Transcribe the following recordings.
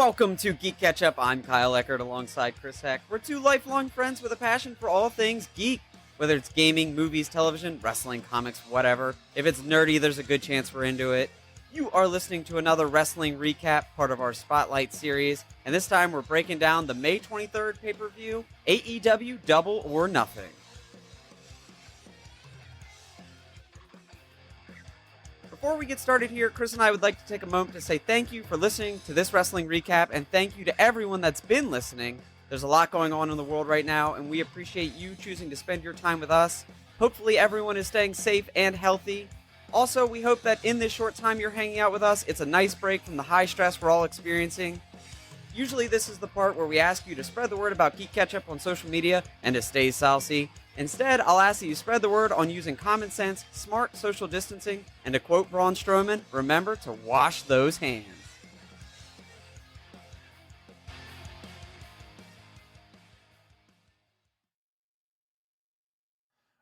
Welcome to GeeK KetchUp. I'm Kyle Eckert alongside Chris Heck. We're two lifelong friends with a passion for all things geek. Whether it's gaming, movies, television, wrestling, comics, whatever. If it's nerdy, there's a good chance we're into it. You are listening to another wrestling recap, part of our Spotlight series. And this time we're breaking down the May 23rd pay-per-view, AEW Double or Nothing. Before we get started here, Chris and I would like to take a moment to say thank you for listening to this wrestling recap, and thank you to everyone that's been listening. There's a lot going on in the world right now, and we appreciate you choosing to spend your time with us. Hopefully everyone is staying safe and healthy. Also, we hope that in this short time you're hanging out with us, it's a nice break from the high stress we're all experiencing. Usually this is the part where we ask you to spread the word about GeeK KetchUp on social media and to stay saucy. Instead, I'll ask that you spread the word on using common sense, smart social distancing, and to quote Braun Strowman, remember to wash those hands.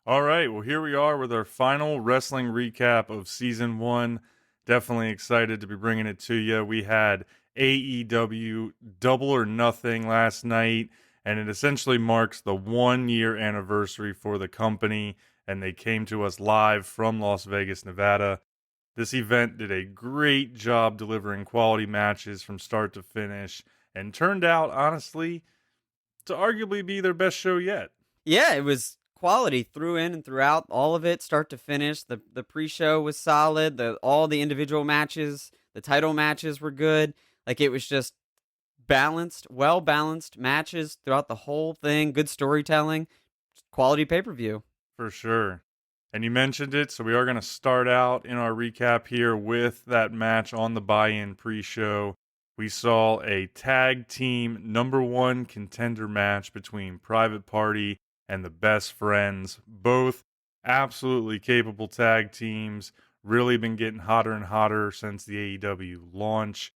All right, well, here we are with our final wrestling recap of Season 1. Definitely excited to be bringing it to you. We had AEW Double or Nothing last night, and it essentially marks the 1-year anniversary for the company, and they came to us live from Las Vegas, Nevada. This event did a great job delivering quality matches from start to finish, and turned out, honestly, to arguably be their best show yet. Yeah, it was quality through in and throughout, all of it, start to finish. The pre-show was solid. All the individual matches, the title matches were good. Like, it was just balanced, well-balanced matches throughout the whole thing. Good storytelling, quality pay-per-view. For sure. And you mentioned it, so we are going to start out in our recap here with that match on the buy-in pre-show. We saw a tag team number 1 contender match between Private Party and the Best Friends. Both absolutely capable tag teams. Really been getting hotter and hotter since the AEW launch.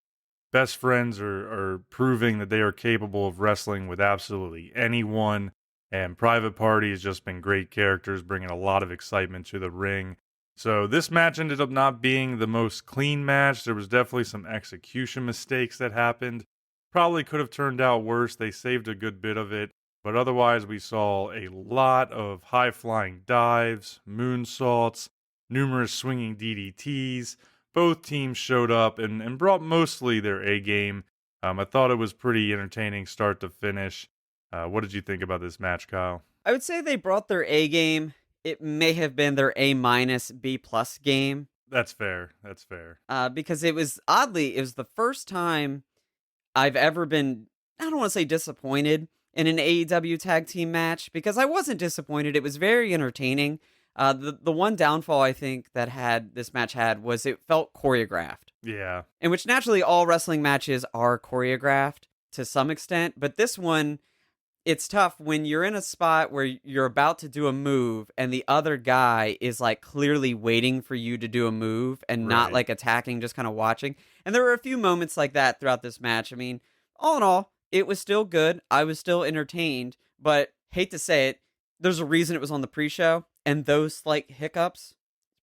Best Friends are proving that they are capable of wrestling with absolutely anyone. And Private Party has just been great characters, bringing a lot of excitement to the ring. So this match ended up not being the most clean match. There was definitely some execution mistakes that happened. Probably could have turned out worse. They saved a good bit of it. But otherwise, we saw a lot of high-flying dives, moonsaults, numerous swinging DDTs. Both teams showed up and brought mostly their A game. I thought it was pretty entertaining start to finish. What did you think about this match, Kyle? I would say they brought their A game. It may have been their A-, B+ game. That's fair. That's fair. Because it was the first time I've ever been, I don't want to say disappointed in an AEW tag team match, because I wasn't disappointed. It was very entertaining. The one downfall I think that this match had was it felt choreographed. Yeah. In which naturally all wrestling matches are choreographed to some extent, but this one, it's tough when you're in a spot where you're about to do a move and the other guy is like clearly waiting for you to do a move and not Right. like attacking, just kind of watching. And there were a few moments like that throughout this match. I mean, all in all, it was still good. I was still entertained, but hate to say it, there's a reason it was on the pre-show, and those slight hiccups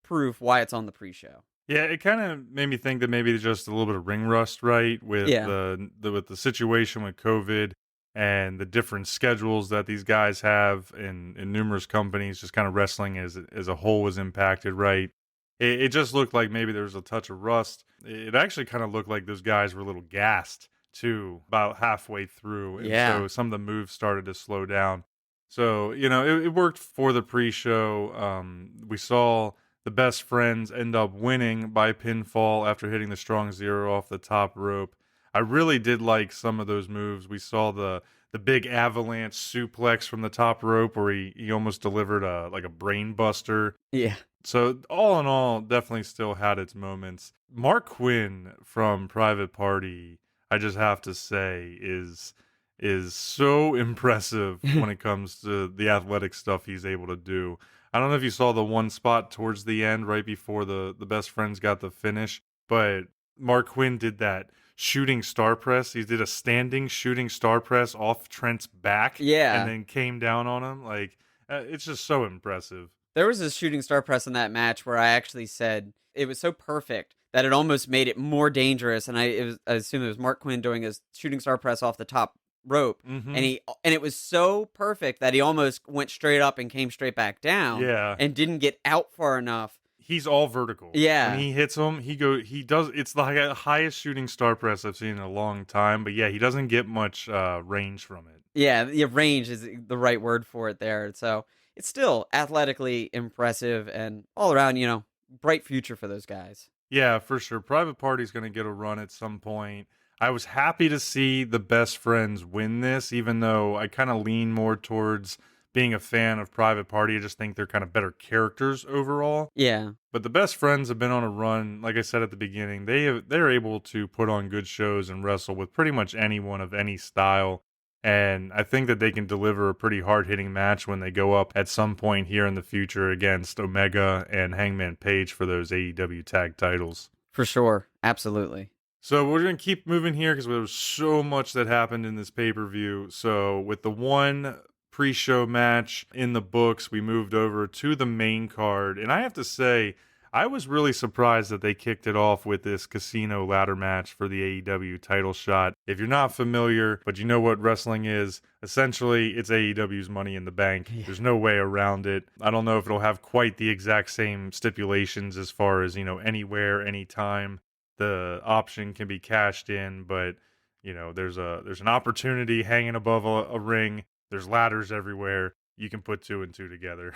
prove why it's on the pre-show. Yeah, it kind of made me think that maybe there's just a little bit of ring rust, right? With with the situation with COVID and the different schedules that these guys have in numerous companies, just kind of wrestling as a whole was impacted, right? It just looked like maybe there was a touch of rust. It actually kind of looked like those guys were a little gassed too, about halfway through. And so some of the moves started to slow down. So, it worked for the pre-show. We saw the Best Friends end up winning by pinfall after hitting the strong zero off the top rope. I really did like some of those moves. We saw the big avalanche suplex from the top rope where he almost delivered a brain buster. Yeah. So all in all, definitely still had its moments. Mark Quinn from Private Party, I just have to say, is so impressive when it comes to the athletic stuff he's able to do. I don't know if you saw the one spot towards the end right before the Best Friends got the finish, but Mark Quinn did that shooting star press. He did a standing shooting star press off Trent's back, Yeah. and then came down on him. Like, it's just so impressive. There was a shooting star press in that match where I actually said it was so perfect that it almost made it more dangerous. And I assume it was Mark Quinn doing his shooting star press off the top rope, Mm-hmm. and it was so perfect that he almost went straight up and came straight back down, Yeah. and didn't get out far enough. He's all vertical. When Yeah. he hits him, he does. It's the highest shooting star press I've seen in a long time. But yeah, he doesn't get much range from it. Yeah, the range is the right word for it there. So it's still athletically impressive and all around, bright future for those guys. Yeah, for sure. Private Party's going to get a run at some point. I was happy to see the Best Friends win this, even though I kind of lean more towards being a fan of Private Party. I just think they're kind of better characters overall. Yeah. But the Best Friends have been on a run. Like I said at the beginning, they're able to put on good shows and wrestle with pretty much anyone of any style. And I think that they can deliver a pretty hard-hitting match when they go up at some point here in the future against Omega and Hangman Page for those AEW tag titles. For sure. Absolutely. So we're going to keep moving here because there was so much that happened in this pay-per-view. So with the one pre-show match in the books, we moved over to the main card. And I have to say, I was really surprised that they kicked it off with this casino ladder match for the AEW title shot. If you're not familiar, but you know what wrestling is, essentially it's AEW's Money in the Bank. Yeah. There's no way around it. I don't know if it'll have quite the exact same stipulations as far as, anywhere, anytime the option can be cashed in, but there's an opportunity hanging above a ring. There's ladders everywhere. You can put 2 and 2 together.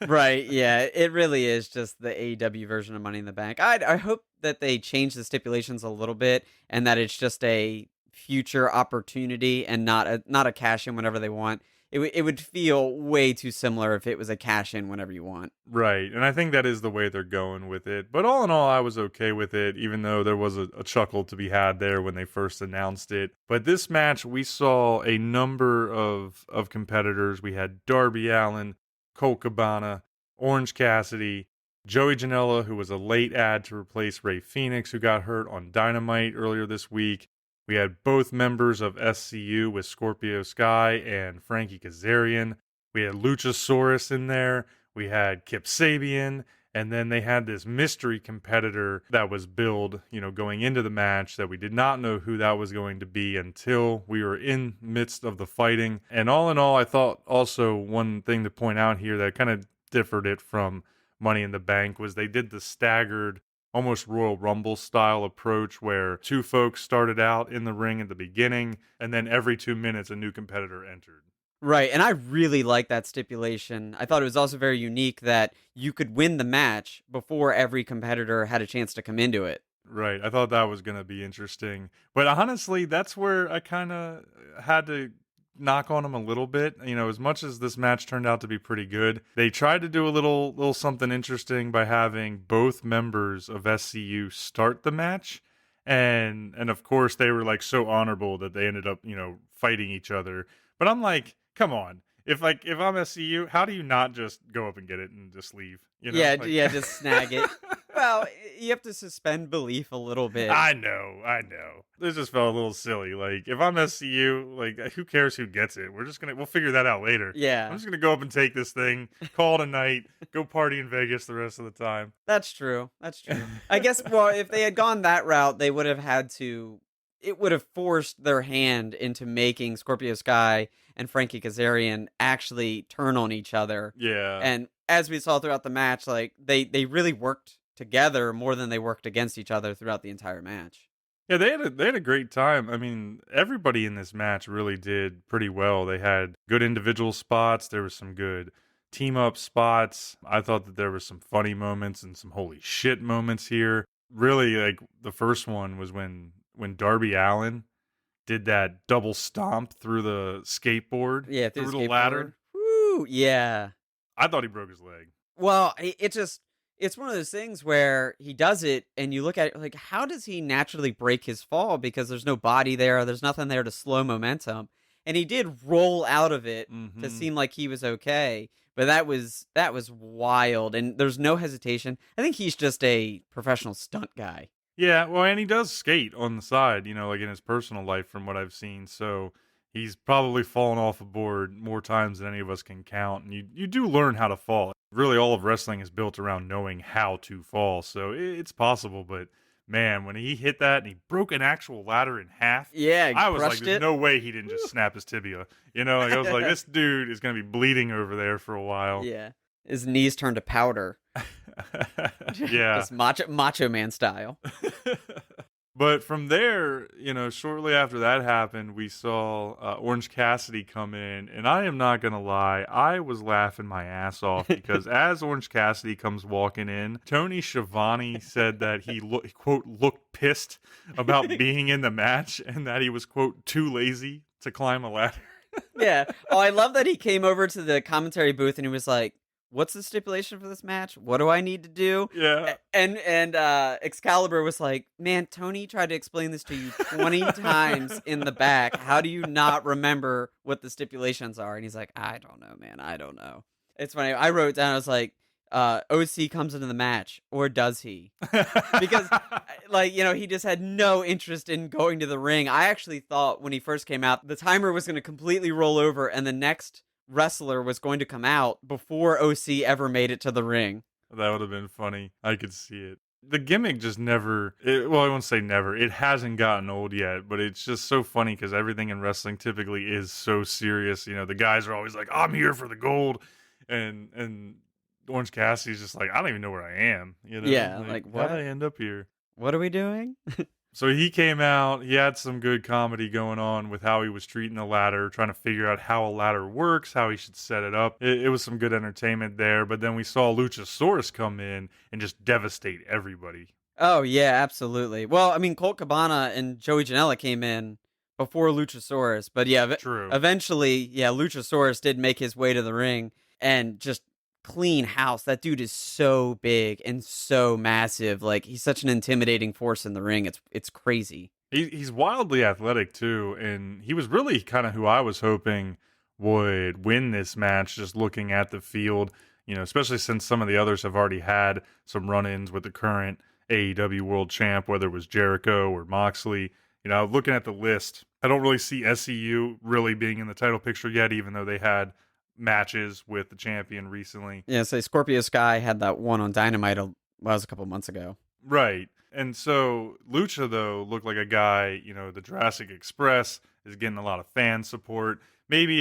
Right. Yeah. It really is just the AEW version of Money in the Bank. I hope that they change the stipulations a little bit and that it's just a future opportunity and not a cash in whenever they want. It would feel way too similar if it was a cash in whenever you want. Right, and I think that is the way they're going with it. But all in all, I was okay with it, even though there was a chuckle to be had there when they first announced it. But this match, we saw a number of competitors. We had Darby Allin, Colt Cabana, Orange Cassidy, Joey Janela, who was a late add to replace Rey Fenix, who got hurt on Dynamite earlier this week. We had both members of SCU with Scorpio Sky and Frankie Kazarian. We had Luchasaurus in there. We had Kip Sabian. And then they had this mystery competitor that was billed, going into the match that we did not know who that was going to be until we were in midst of the fighting. And all in all, I thought also one thing to point out here that kind of differed it from Money in the Bank was they did the staggered, almost Royal Rumble style approach where 2 folks started out in the ring at the beginning and then every 2 minutes a new competitor entered. Right, and I really like that stipulation. I thought it was also very unique that you could win the match before every competitor had a chance to come into it. Right, I thought that was going to be interesting. But honestly, that's where I kind of had to knock on them a little bit. As much as this match turned out to be pretty good, they tried to do a little something interesting by having both members of SCU start the match. And of course they were like so honorable that they ended up, fighting each other. But I'm like, come on. If I'm SCU, how do you not just go up and get it and just leave? Yeah, just snag it. Well, you have to suspend belief a little bit. I know. This just felt a little silly. Like, if I'm SCU, like, who cares who gets it? We'll figure that out later. Yeah. I'm just gonna go up and take this thing, call it a night, go party in Vegas the rest of the time. That's true. I guess, well, if they had gone that route, they would have it would have forced their hand into making Scorpio Sky and Frankie Kazarian actually turn on each other. Yeah. And as we saw throughout the match, like, they really worked together more than they worked against each other throughout the entire match. Yeah, they had a great time. I mean, everybody in this match really did pretty well. They had good individual spots. There was some good team up spots. I thought that there was some funny moments and some holy shit moments here. Really, like, the first one was when Darby Allin did that double stomp through the skateboard. Yeah, through the ladder. Woo, yeah. I thought he broke his leg. Well, it's one of those things where he does it and you look at it like, how does he naturally break his fall? Because there's no body there. There's nothing there to slow momentum. And he did roll out of it to seem like he was okay. But that was wild. And there's no hesitation. I think he's just a professional stunt guy. Yeah, well, and he does skate on the side, like in his personal life from what I've seen. So he's probably fallen off a board more times than any of us can count. And you do learn how to fall. Really, all of wrestling is built around knowing how to fall. So it's possible, but man, when he hit that and he broke an actual ladder in half, Yeah, I was like, crushed there's it. no way he didn't just snap his tibia. Like I was like, this dude is going to be bleeding over there for a while. Yeah. His knees turned to powder. Yeah. Just macho man style. But from there, shortly after that happened, we saw Orange Cassidy come in. And I am not going to lie, I was laughing my ass off because as Orange Cassidy comes walking in, Tony Schiavone said that he, quote, looked pissed about being in the match and that he was, quote, too lazy to climb a ladder. Yeah. Oh, I love that he came over to the commentary booth and he was like, "What's the stipulation for this match? What do I need to do?" Yeah. And Excalibur was like, "Man, Tony tried to explain this to you 20 times in the back. How do you not remember what the stipulations are?" And he's like, "I don't know, man. I don't know." It's funny. I wrote it down. I was like, OC comes into the match, or does he? Because he just had no interest in going to the ring. I actually thought when he first came out, the timer was going to completely roll over and the next wrestler was going to come out before OC ever made it to the ring. That would have been funny. I could see it. The gimmick just never, I won't say never. It hasn't gotten old yet, but it's just so funny because everything in wrestling typically is so serious. The guys are always like, I'm here for the gold. And Orange Cassidy's just like, I don't even know where I am. Yeah, like, how what? did I end up here? What are we doing? So he came out, he had some good comedy going on with how he was treating the ladder, trying to figure out how a ladder works, how he should set it up. It was some good entertainment there, but then we saw Luchasaurus come in and just devastate everybody. Oh, yeah, absolutely. Well, I mean, Colt Cabana and Joey Janela came in before Luchasaurus, but yeah, True. eventually, yeah, Luchasaurus did make his way to the ring and just clean house. That dude is so big and so massive. Like, he's such an intimidating force in the ring. It's crazy. He's wildly athletic too, and he was really kind of who I was hoping would win this match, just looking at the field, especially since some of the others have already had some run-ins with the current AEW World Champ, whether it was Jericho or Moxley. Looking at the list, I don't really see SCU really being in the title picture yet, even though they had matches with the champion recently. Yeah, say Scorpio Sky had that one on Dynamite was a couple months ago. Right. And so Lucha, though, looked like a guy, the Jurassic Express is getting a lot of fan support. Maybe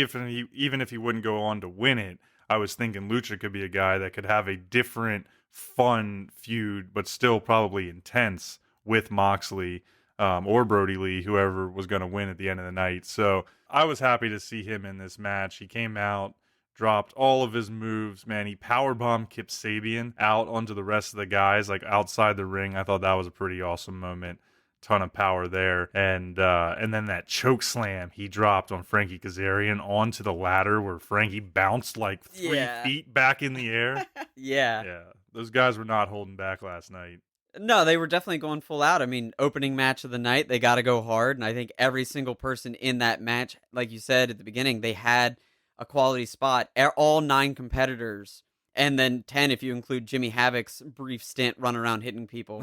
even if he wouldn't go on to win it, I was thinking Lucha could be a guy that could have a different, fun feud, but still probably intense with Moxley or Brody Lee, whoever was going to win at the end of the night. So I was happy to see him in this match. He came out, dropped all of his moves, man. He powerbombed Kip Sabian out onto the rest of the guys, like outside the ring. I thought that was a pretty awesome moment. Ton of power there. And then that choke slam he dropped on Frankie Kazarian onto the ladder where Frankie bounced like 3 feet back in the air. Yeah. Yeah. Those guys were not holding back last night. No, they were definitely going full out. I mean, opening match of the night, they got to go hard. And I think every single person in that match, like you said at the beginning, they had a quality spot. All 9 competitors, and then 10 if you include Jimmy Havoc's brief stint running around hitting people.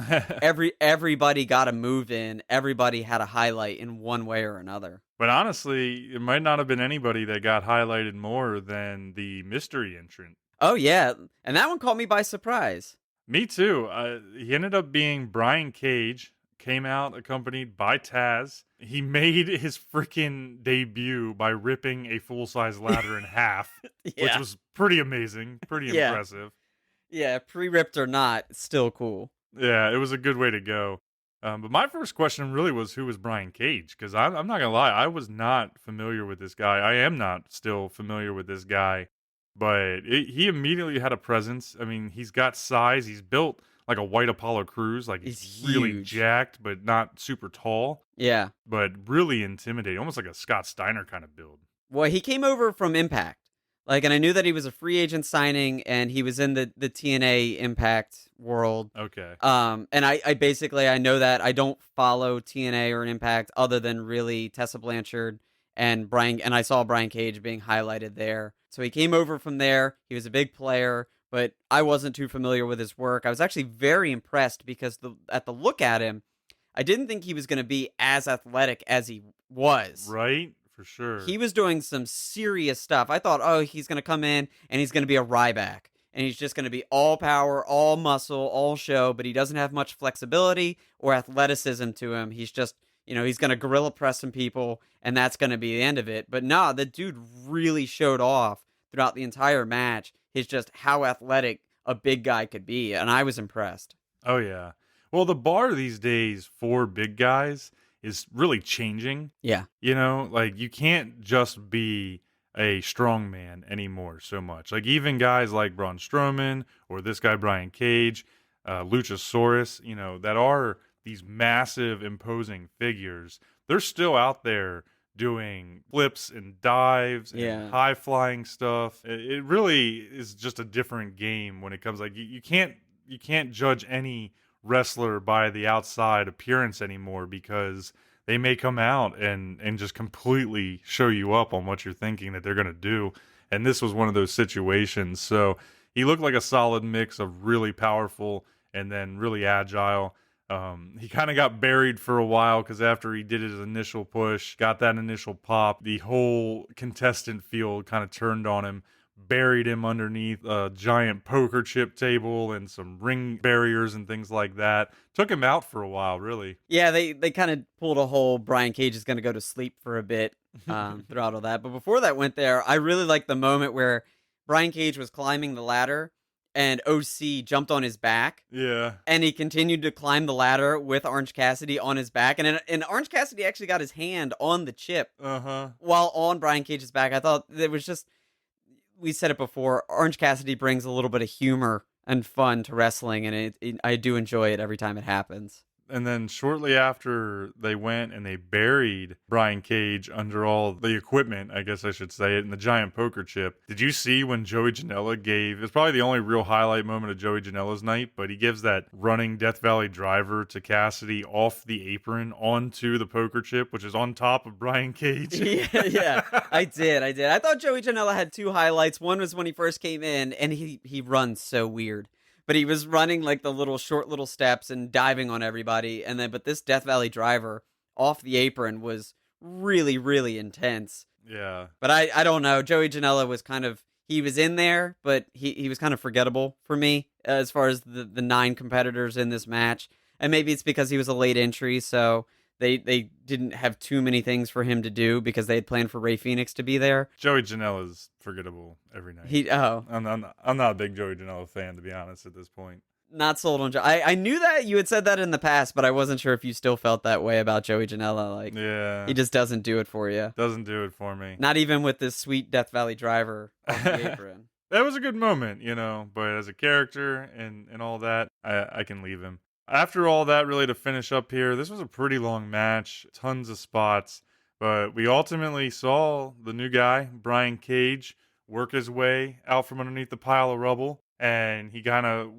Everybody got a move in. Everybody had a highlight in one way or another. But honestly, it might not have been anybody that got highlighted more than the mystery entrant. Oh, yeah. And that one caught me by surprise. Me too. He ended up being Brian Cage, came out accompanied by Taz. He made his freaking debut by ripping a full-size ladder in half, which was pretty amazing, pretty impressive. Yeah, pre-ripped or not, still cool. Yeah, it was a good way to go. But my first question really was, who was Brian Cage? Because I'm not going to lie, I was not familiar with this guy. I am not still familiar with this guy. But he immediately had a presence. I mean, he's got size. He's built like a white Apollo Crews. Like, he's really huge. jacked, but not super tall. Yeah. But really intimidating. Almost like a Scott Steiner kind of build. Well, he came over from Impact. And I knew that he was a free agent signing, and he was in the TNA Impact world. Okay. And I basically, I know that I don't follow TNA or an Impact other than really Tessa Blanchard and I saw Brian Cage being highlighted there. So he came over from there. He was a big player, but I wasn't too familiar with his work. I was actually very impressed because at the look at him, I didn't think he was going to be as athletic as he was. Right? For sure. He was doing some serious stuff. I thought, oh, he's going to come in and he's going to be a Ryback. and he's just going to be all power, all muscle, all show, but he doesn't have much flexibility or athleticism to him. He's just, he's going to gorilla press some people, and that's going to be the end of it. But nah, the dude really showed off throughout the entire match his just how athletic a big guy could be, and I was impressed. Oh, yeah. Well, the bar these days for big guys is really changing. Yeah. Like you can't just be a strong man anymore so much. Like even guys like Braun Strowman or this guy Brian Cage, Luchasaurus, that are these massive imposing figures, they're still out there doing flips and dives and high flying stuff. It really is just a different game when it comes like you can't judge any wrestler by the outside appearance anymore, because they may come out and just completely show you up on what you're thinking that they're going to do. And this was one of those situations. So he looked like a solid mix of really powerful and then really agile. He kind of got buried for a while because after he did his initial push, got that initial pop, the whole contestant field kind of turned on him, buried him underneath a giant poker chip table and some ring barriers and things like that. Took him out for a while, really. Yeah, they kind of pulled a whole Brian Cage is going to go to sleep for a bit throughout all that. But before that went there, I really liked the moment where Brian Cage was climbing the ladder and OC jumped on his back. Yeah. And he continued to climb the ladder with Orange Cassidy on his back. And Orange Cassidy actually got his hand on the chip while on Brian Cage's back. I thought it was just, we said it before, Orange Cassidy brings a little bit of humor and fun to wrestling, and I do enjoy it every time it happens. And then shortly after, they went and they buried Brian Cage under all the equipment, I guess I should say it, in the giant poker chip. Did you see when Joey Janela it's probably the only real highlight moment of Joey Janela's night, but he gives that running Death Valley driver to Cassidy off the apron onto the poker chip, which is on top of Brian Cage. yeah, I did. I thought Joey Janela had two highlights. One was when he first came in, and he runs so weird. But he was running like the short little steps and diving on everybody. But this Death Valley driver off the apron was really, really intense. Yeah. But I don't know. Joey Janela was he was in there, but he was kind of forgettable for me as far as the 9 competitors in this match. And maybe it's because he was a late entry, so they didn't have too many things for him to do because they had planned for Rey Fenix to be there. Joey Janela's forgettable every night. I'm not a big Joey Janela fan, to be honest, at this point. Not sold on Joey. I knew that you had said that in the past, but I wasn't sure if you still felt that way about Joey Janela. Like, yeah, he just doesn't do it for you. Doesn't do it for me. Not even with this sweet Death Valley driver on the apron. That was a good moment, but as a character and all that, I can leave him. After all that, really, to finish up here, this was a pretty long match, tons of spots, but we ultimately saw the new guy, Brian Cage, work his way out from underneath the pile of rubble, and he kind of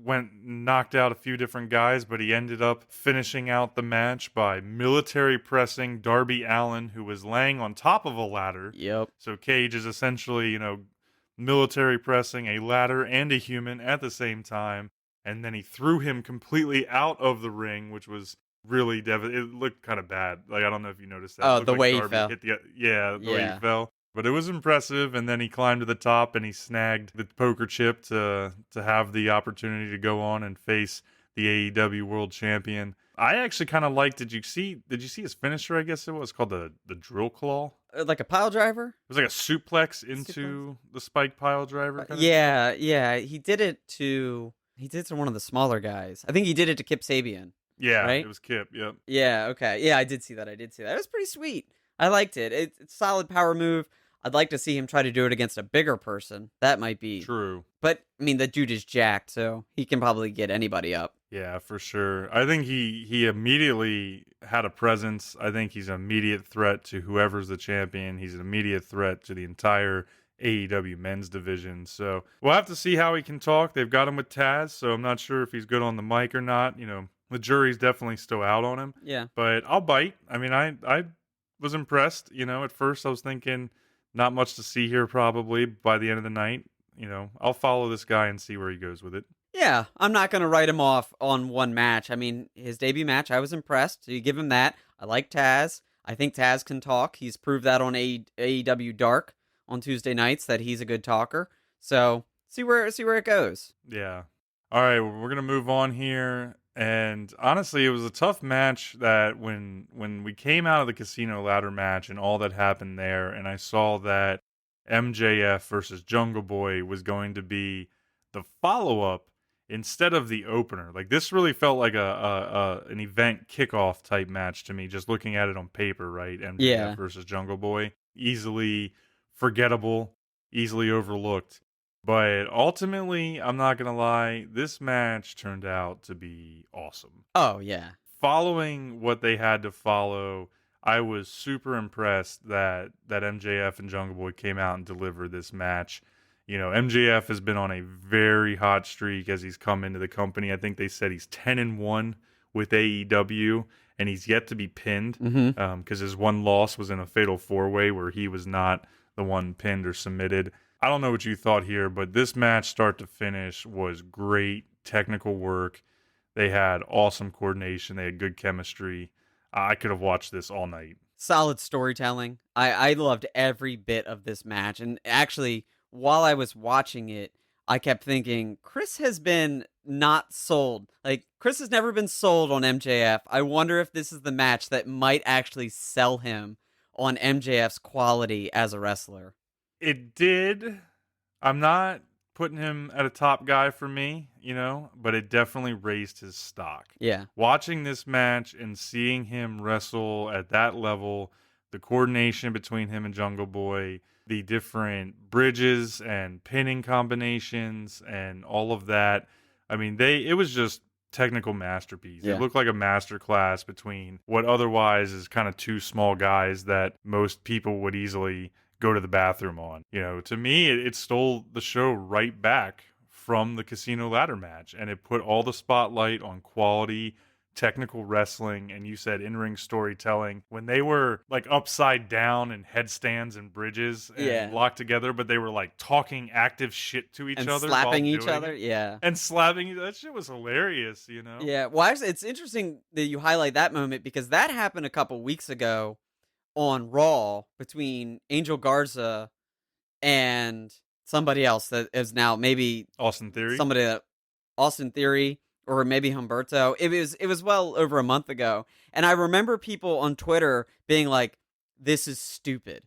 knocked out a few different guys, but he ended up finishing out the match by military pressing Darby Allin, who was laying on top of a ladder. Yep. So Cage is essentially, military pressing a ladder and a human at the same time. And then he threw him completely out of the ring, which was really it looked kind of bad. Like, I don't know if you noticed that. Oh, the way he fell. Hit the way he fell. But it was impressive. And then he climbed to the top and he snagged the poker chip to have the opportunity to go on and face the AEW World Champion. I actually kind of liked. Did you see his finisher? I guess it was called the drill claw. Like a pile driver? It was like a suplex into the spike pile driver. Yeah. He did it to one of the smaller guys. I think he did it to Kip Sabian. Yeah, right? It was Kip, yep. Yeah, okay. Yeah, I did see that. It was pretty sweet. I liked it. It's a solid power move. I'd like to see him try to do it against a bigger person. That might be. True. But, I mean, the dude is jacked, so he can probably get anybody up. Yeah, for sure. I think he immediately had a presence. I think he's an immediate threat to whoever's the champion. He's an immediate threat to the entire AEW men's division. So we'll have to see how he can talk. They've got him with Taz, so I'm not sure if he's good on the mic or not. The jury's definitely still out on him. Yeah. But I'll bite. I mean, I was impressed. At first I was thinking not much to see here probably. By the end of the night, I'll follow this guy and see where he goes with it. Yeah, I'm not going to write him off on one match. I mean, his debut match, I was impressed. So you give him that. I like Taz. I think Taz can talk. He's proved that on AEW Dark on Tuesday nights that he's a good talker. So See where it goes. Yeah. All right, well, we're gonna move on here. And honestly, it was a tough match that when we came out of the casino ladder match and all that happened there, and I saw that MJF versus Jungle Boy was going to be the follow up instead of the opener. Like this really felt like a an event kickoff type match to me, just looking at it on paper, right? MJF Yeah. versus Jungle Boy. Easily forgettable, easily overlooked. But ultimately, I'm not going to lie, this match turned out to be awesome. Oh, yeah. Following what they had to follow, I was super impressed that MJF and Jungle Boy came out and delivered this match. You know, MJF has been on a very hot streak as he's come into the company. I think they said he's 10-1 with AEW, and he's yet to be pinned because his one loss was in a fatal four-way where he was not the one pinned or submitted. I don't know what you thought here, but this match, start to finish, was great technical work. They had awesome coordination. They had good chemistry. I could have watched this all night. Solid storytelling. I loved every bit of this match. And actually, while I was watching it, I kept thinking, Chris has been not sold. Like, Chris has never been sold on MJF. I wonder if this is the match that might actually sell him on MJF's quality as a wrestler. It did. I'm not putting him at a top guy for me, you know, but it definitely raised his stock. Yeah. Watching this match and seeing him wrestle at that level, the coordination between him and Jungle Boy, the different bridges and pinning combinations and all of that. I mean, it was just technical masterpiece. Yeah. It looked like a master class between what otherwise is kind of two small guys that most people would easily go to the bathroom on. You know, to me, it stole the show right back from the casino ladder match, and it put all the spotlight on quality technical wrestling, and you said in-ring storytelling when they were like upside down in headstands and bridges and locked together, but they were like talking active shit to each and other, slapping each other. Yeah. And slapping. That shit was hilarious, you know. Yeah. Well, actually, it's interesting that you highlight that moment because that happened a couple weeks ago on Raw between Angel Garza and somebody else that is now maybe Austin Theory. Somebody that Austin Theory or maybe Humberto. It was well over a month ago, and I remember people on Twitter being like, "This is stupid,"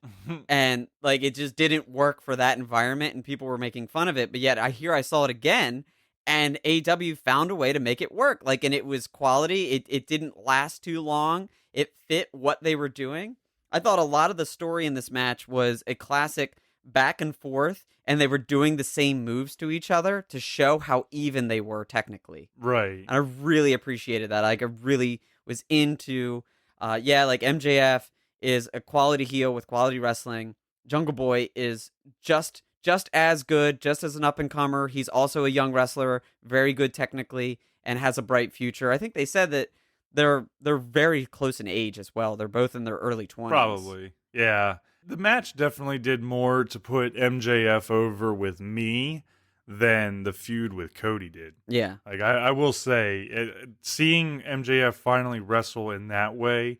and like it just didn't work for that environment, and people were making fun of it. But yet I saw it again, and AEW found a way to make it work. Like, and it was quality. It didn't last too long. It fit what they were doing. I thought a lot of the story in this match was a classic back and forth, and they were doing the same moves to each other to show how even they were technically. Right. And I really appreciated that. Like, I really was into, like MJF is a quality heel with quality wrestling. Jungle Boy is just as good, just as an up-and-comer. He's also a young wrestler, very good technically, and has a bright future. I think they said that they're very close in age as well. They're both in their early 20s. Probably. Yeah. The match definitely did more to put MJF over with me than the feud with Cody did. Yeah. Like, I will say, seeing MJF finally wrestle in that way,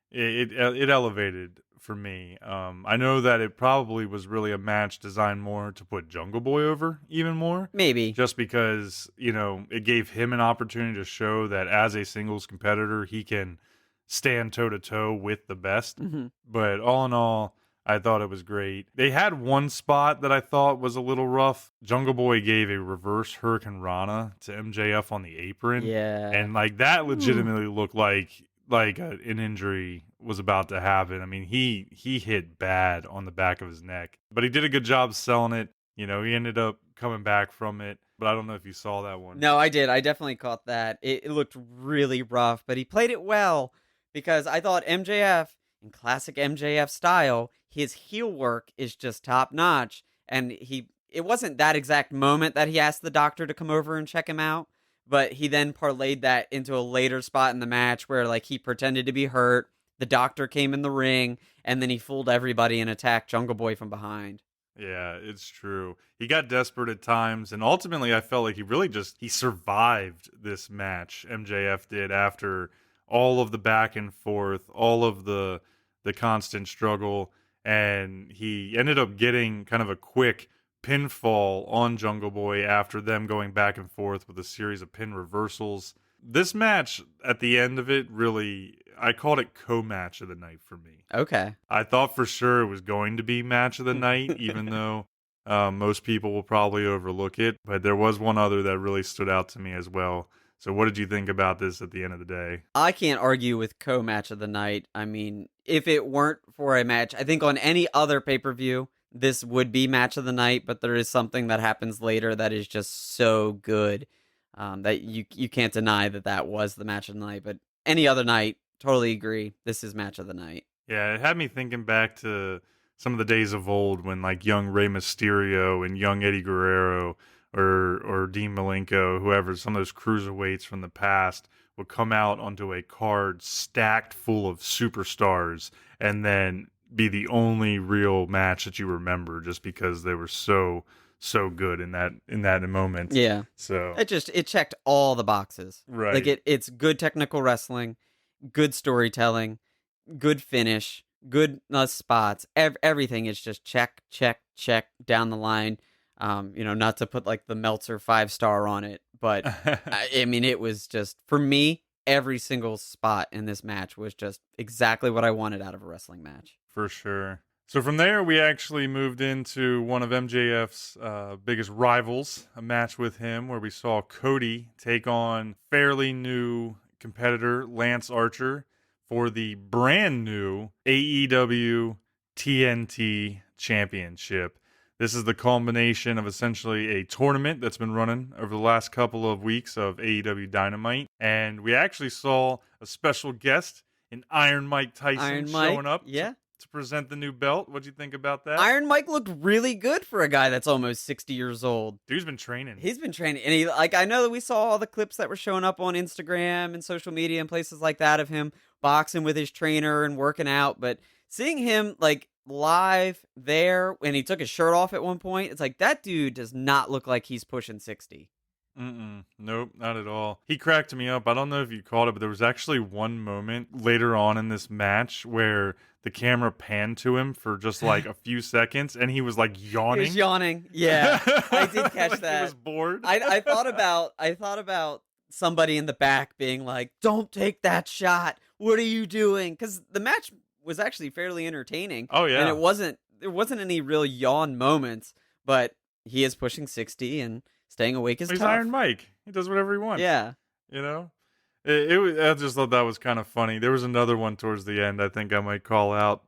it elevated for me. I know that it probably was really a match designed more to put Jungle Boy over even more. Maybe. Just because, you know, it gave him an opportunity to show that as a singles competitor, he can stand toe-to-toe with the best. Mm-hmm. But all in all, I thought it was great. They had one spot that I thought was a little rough. Jungle Boy gave a reverse Hurricane Rana to MJF on the apron. Yeah. And like that legitimately looked like an injury was about to happen. I mean, he hit bad on the back of his neck, but he did a good job selling it. You know, he ended up coming back from it, but I don't know if you saw that one. No, I did. I definitely caught that. It looked really rough, but he played it well because I thought MJF, in classic MJF style, his heel work is just top notch. And it wasn't that exact moment that he asked the doctor to come over and check him out, but he then parlayed that into a later spot in the match where like he pretended to be hurt. The doctor came in the ring, and then he fooled everybody and attacked Jungle Boy from behind. Yeah, it's true. He got desperate at times, and ultimately I felt like he survived this match, MJF did, after all of the back and forth, all of the constant struggle, and he ended up getting kind of a quick pinfall on Jungle Boy after them going back and forth with a series of pin reversals. This match, at the end of it, really, I called it co-match of the night for me. Okay. I thought for sure it was going to be match of the night, even though most people will probably overlook it. But there was one other that really stood out to me as well. So what did you think about this at the end of the day? I can't argue with co-match of the night. I mean, if it weren't for a match, I think on any other pay-per-view, this would be match of the night, but there is something that happens later that is just so good that you can't deny that was the match of the night. But any other night, totally agree. This is match of the night. Yeah, it had me thinking back to some of the days of old when like young Rey Mysterio and young Eddie Guerrero or Dean Malenko, whoever, some of those cruiserweights from the past would come out onto a card stacked full of superstars and then be the only real match that you remember just because they were so good in that moment. Yeah. So it checked all the boxes. Right. Like it's good technical wrestling, good storytelling, good finish, good spots. Everything is just check down the line. Not to put like the Meltzer 5-star on it, but I mean, it was just, for me, every single spot in this match was just exactly what I wanted out of a wrestling match. For sure. So from there, we actually moved into one of MJF's biggest rivals, a match with him where we saw Cody take on fairly new competitor Lance Archer for the brand new AEW TNT Championship. This is the culmination of essentially a tournament that's been running over the last couple of weeks of AEW Dynamite. And we actually saw a special guest in Iron Mike Tyson showing up to present the new belt. What'd you think about that? Iron Mike looked really good for a guy that's almost 60 years old. Dude's been training. He's been training. And I know that we saw all the clips that were showing up on Instagram and social media and places like that of him boxing with his trainer and working out. But seeing him like live there when he took his shirt off at one point, it's like that dude does not look like he's pushing 60. Nope, not at all. He cracked me up. I don't know if you caught it, but there was actually one moment later on in this match where the camera panned to him for just like a few seconds and he was like yawning. He was yawning. Yeah. I did catch like that. He was bored. I thought about somebody in the back being like, "Don't take that shot. What are you doing?" Because the match was actually fairly entertaining. Oh yeah. And there wasn't any real yawn moments, but he is pushing 60 and staying awake is He's tough. Iron Mike. He does whatever he wants. Yeah. You know? I just thought that was kind of funny. There was another one towards the end I think I might call out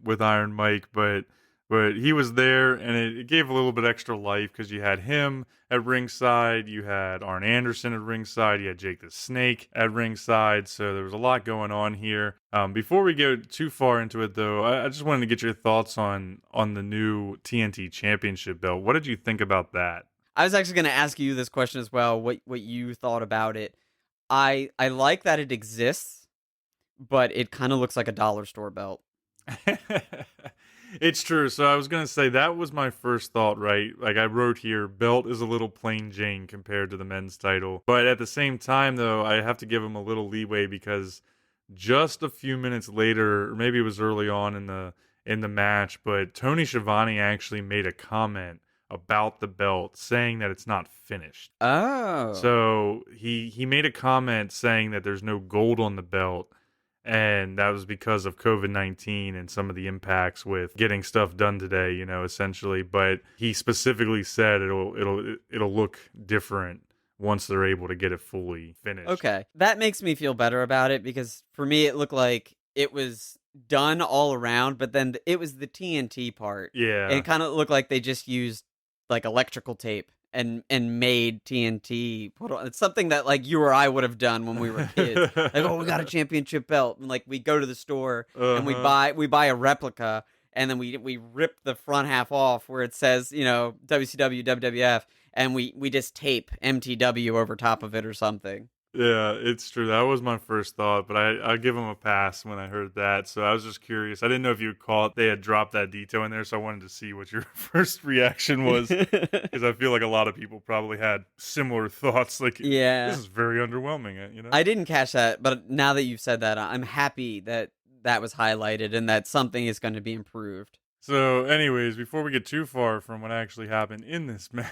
with Iron Mike, but he was there and it gave a little bit extra life because you had him at ringside, you had Arn Anderson at ringside, you had Jake the Snake at ringside, so there was a lot going on here. Before we go too far into it though, I just wanted to get your thoughts on the new TNT Championship belt. What did you think about that? I was actually going to ask you this question as well, what you thought about it. I like that it exists, but it kind of looks like a dollar store belt. It's true. So I was going to say that was my first thought, right? Like I wrote here, belt is a little plain Jane compared to the men's title. But at the same time, though, I have to give him a little leeway because just a few minutes later, or maybe it was early on in the match, but Tony Schiavone actually made a comment about the belt saying that it's not finished. Oh. So he made a comment saying that there's no gold on the belt. And that was because of COVID-19 and some of the impacts with getting stuff done today, essentially. But he specifically said it'll look different once they're able to get it fully finished. Okay. That makes me feel better about it because for me it looked like it was done all around, but then it was the TNT part. Yeah. And it kind of looked like they just used like electrical tape and made TNT put on. It's something that like you or I would have done when we were kids. Like, oh, we got a championship belt, and like we go to the store and we buy a replica, and then we rip the front half off where it says WCW, WWF, and we just tape MTW over top of it or something. Yeah, it's true. That was my first thought, but I give him a pass when I heard that. So I was just curious. I didn't know if you would call it. They had dropped that detail in there, so I wanted to see what your first reaction was. Because I feel like a lot of people probably had similar thoughts. Like, yeah, this is very underwhelming. I didn't catch that, but now that you've said that, I'm happy that was highlighted and that something is going to be improved. So, anyways, before we get too far from what actually happened in this match,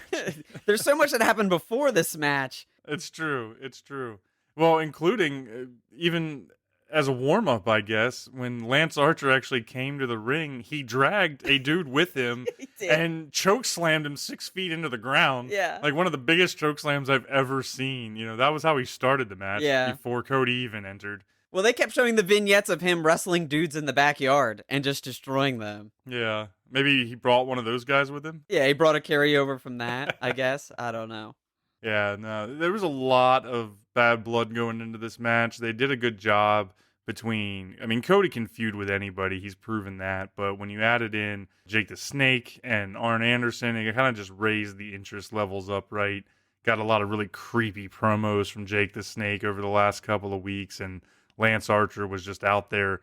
There's so much that happened before this match. it's true. It's true. Well, including even as a warm up, I guess, when Lance Archer actually came to the ring, he dragged a dude with him He did. and choke slammed him 6 feet into the ground. Yeah. Like one of the biggest choke slams I've ever seen. You know, that was how he started the match Yeah. before Cody even entered. Well, they kept showing the vignettes of him wrestling dudes in the backyard and just destroying them. Yeah. Maybe he brought one of those guys with him. Yeah, he brought a carryover from that, I guess. I don't know. Yeah, no, there was a lot of bad blood going into this match. They did a good job Cody can feud with anybody. He's proven that. But when you added in Jake the Snake and Arn Anderson, it kind of just raised the interest levels up, right? Got a lot of really creepy promos from Jake the Snake over the last couple of weeks. And Lance Archer was just out there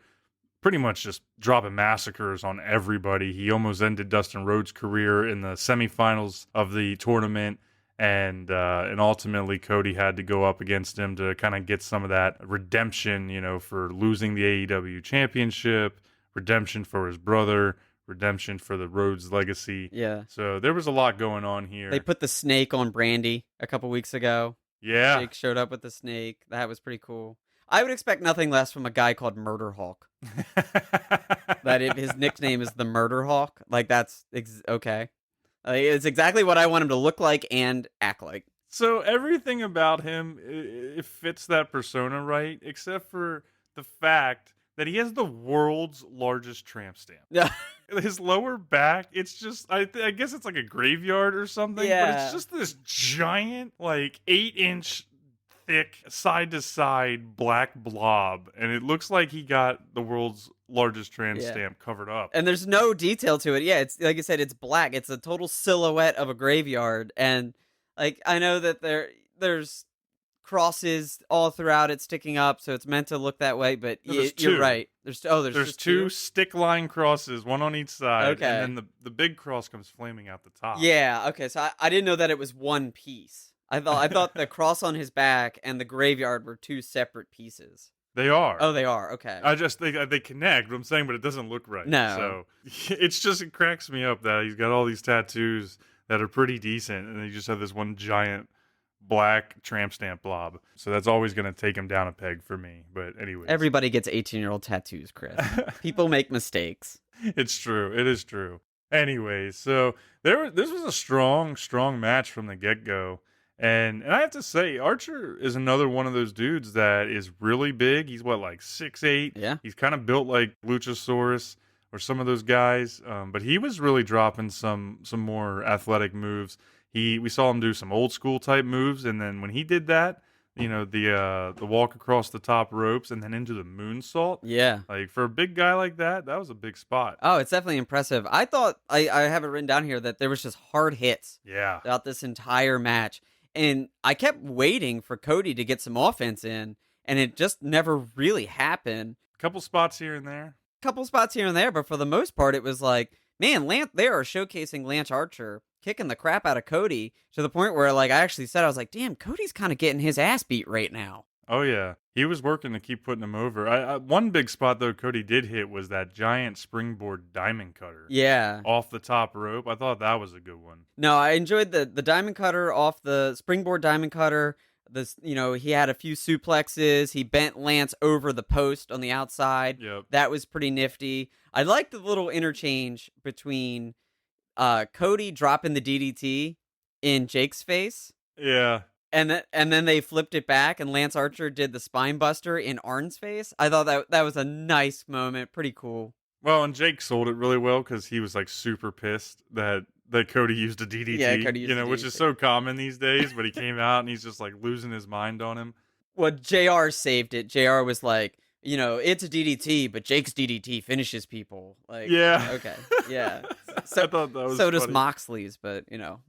pretty much just dropping massacres on everybody. He almost ended Dustin Rhodes' career in the semifinals of the tournament. And ultimately Cody had to go up against him to kind of get some of that redemption, you know, for losing the AEW Championship, redemption for his brother, redemption for the Rhodes legacy. Yeah. So there was a lot going on here. They put the snake on Brandy a couple weeks ago. Yeah. Jake showed up with the snake. That was pretty cool. I would expect nothing less from a guy called Murder Hawk. His nickname is the Murder Hawk. Like, that's okay. It's exactly what I want him to look like and act like. So everything about him, it fits that persona, right? Except for the fact that he has the world's largest tramp stamp. Yeah. His lower back, it's just, I guess it's like a graveyard or something, but Yeah. it's just this giant, like 8-inch thick, side to side black blob. And it looks like he got the world's largest tramp stamp covered up. And there's no detail to it. Yeah, it's like I said, it's black. It's a total silhouette of a graveyard. And like I know that there's crosses all throughout it sticking up, so it's meant to look that way, but No, you're right. There's just two stick line crosses, one on each side, Okay. and then the big cross comes flaming out the top. Yeah, okay. So I didn't know that it was one piece. I thought the cross on his back and the graveyard were two separate pieces. They are. Oh, they are. Okay. I just think they connect. What I'm saying, but it doesn't look right. No. So it cracks me up that he's got all these tattoos that are pretty decent, and he just have this one giant black tramp stamp blob. So that's always going to take him down a peg for me. But anyway, Everybody gets 18-year-old tattoos, Chris. People make mistakes. It's true. It is true. Anyways, so this was a strong match from the get-go. And I have to say, Archer is another one of those dudes that is really big. He's like 6'8". Yeah. He's kind of built like Luchasaurus or some of those guys. But he was really dropping some more athletic moves. We saw him do some old school type moves, and then when he did that, you know, the walk across the top ropes and then into the moonsault. Yeah. Like for a big guy like that was a big spot. Oh, it's definitely impressive. I thought I have it written down here that there was just hard hits Yeah. throughout this entire match. And I kept waiting for Cody to get some offense in, and it just never really happened. Couple spots here and there. Couple spots here and there, but for the most part, it was like, man, they are showcasing Lance Archer kicking the crap out of Cody to the point where, like, I actually said, I was like, damn, Cody's kind of getting his ass beat right now. Oh, yeah. He was working to keep putting him over. One big spot, though, Cody did hit was that giant springboard diamond cutter. Yeah. Off the top rope. I thought that was a good one. No, I enjoyed the diamond cutter off the springboard diamond cutter. He had a few suplexes. He bent Lance over the post on the outside. Yep. That was pretty nifty. I liked the little interchange between Cody dropping the DDT in Jake's face. Yeah. And then they flipped it back, and Lance Archer did the spine buster in Arn's face. I thought that was a nice moment. Pretty cool. Well, and Jake sold it really well because he was like super pissed that Cody used a DDT. Yeah, Cody used which is so common these days. But he came out and he's just like losing his mind on him. Well, JR saved it. JR was like, it's a DDT, but Jake's DDT finishes people. Like, yeah, okay, yeah. So I thought that was so does funny. Moxley's, but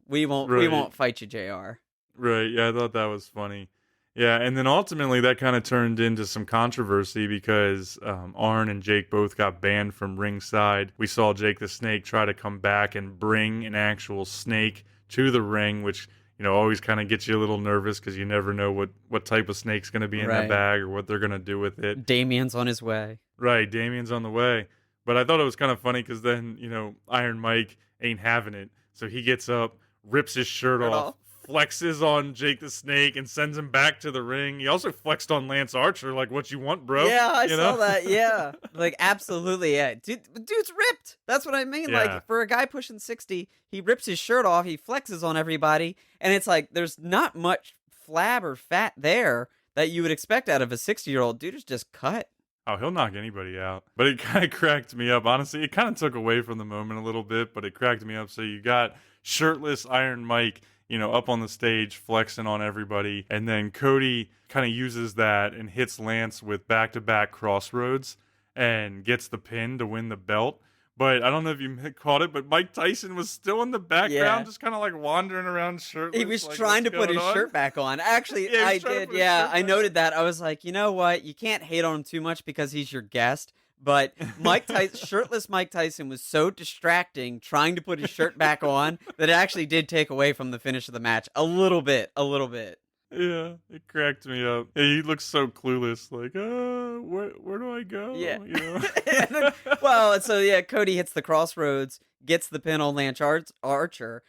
we won't fight you, JR. Right, yeah, I thought that was funny. Yeah, and then ultimately that kind of turned into some controversy because Arn and Jake both got banned from ringside. We saw Jake the Snake try to come back and bring an actual snake to the ring, which, always kind of gets you a little nervous because you never know what type of snake's going to be in that bag or what they're going to do with it. Damien's on his way. Right, Damien's on the way. But I thought it was kind of funny because then, Iron Mike ain't having it. So he gets up, rips his shirt off, flexes on Jake the Snake, and sends him back to the ring. He also flexed on Lance Archer, like, what you want, bro? Yeah, I saw that. Yeah. Like, absolutely. Yeah. Dude's ripped. That's what I mean. Yeah. Like, for a guy pushing 60, he rips his shirt off, he flexes on everybody, and it's like there's not much flab or fat there that you would expect out of a 60-year-old. Dude is just cut. Oh, he'll knock anybody out. But it kind of cracked me up. Honestly, it kind of took away from the moment a little bit, but it cracked me up. So you got shirtless Iron Mike, up on the stage flexing on everybody. And then Cody kind of uses that and hits Lance with back-to-back crossroads and gets the pin to win the belt. But I don't know if you caught it, but Mike Tyson was still in the background, just kind of like wandering around shirtless. He was trying to put his shirt back on. Actually, I did. Yeah, I noted that. I was like, you know what? You can't hate on him too much because he's your guest. But shirtless Mike Tyson was so distracting trying to put his shirt back on that it actually did take away from the finish of the match a little bit. Yeah, it cracked me up. Yeah, he looks so clueless, like, where do I go? Yeah. Well, so yeah, Cody hits the crossroads, gets the pin on Lance Archer.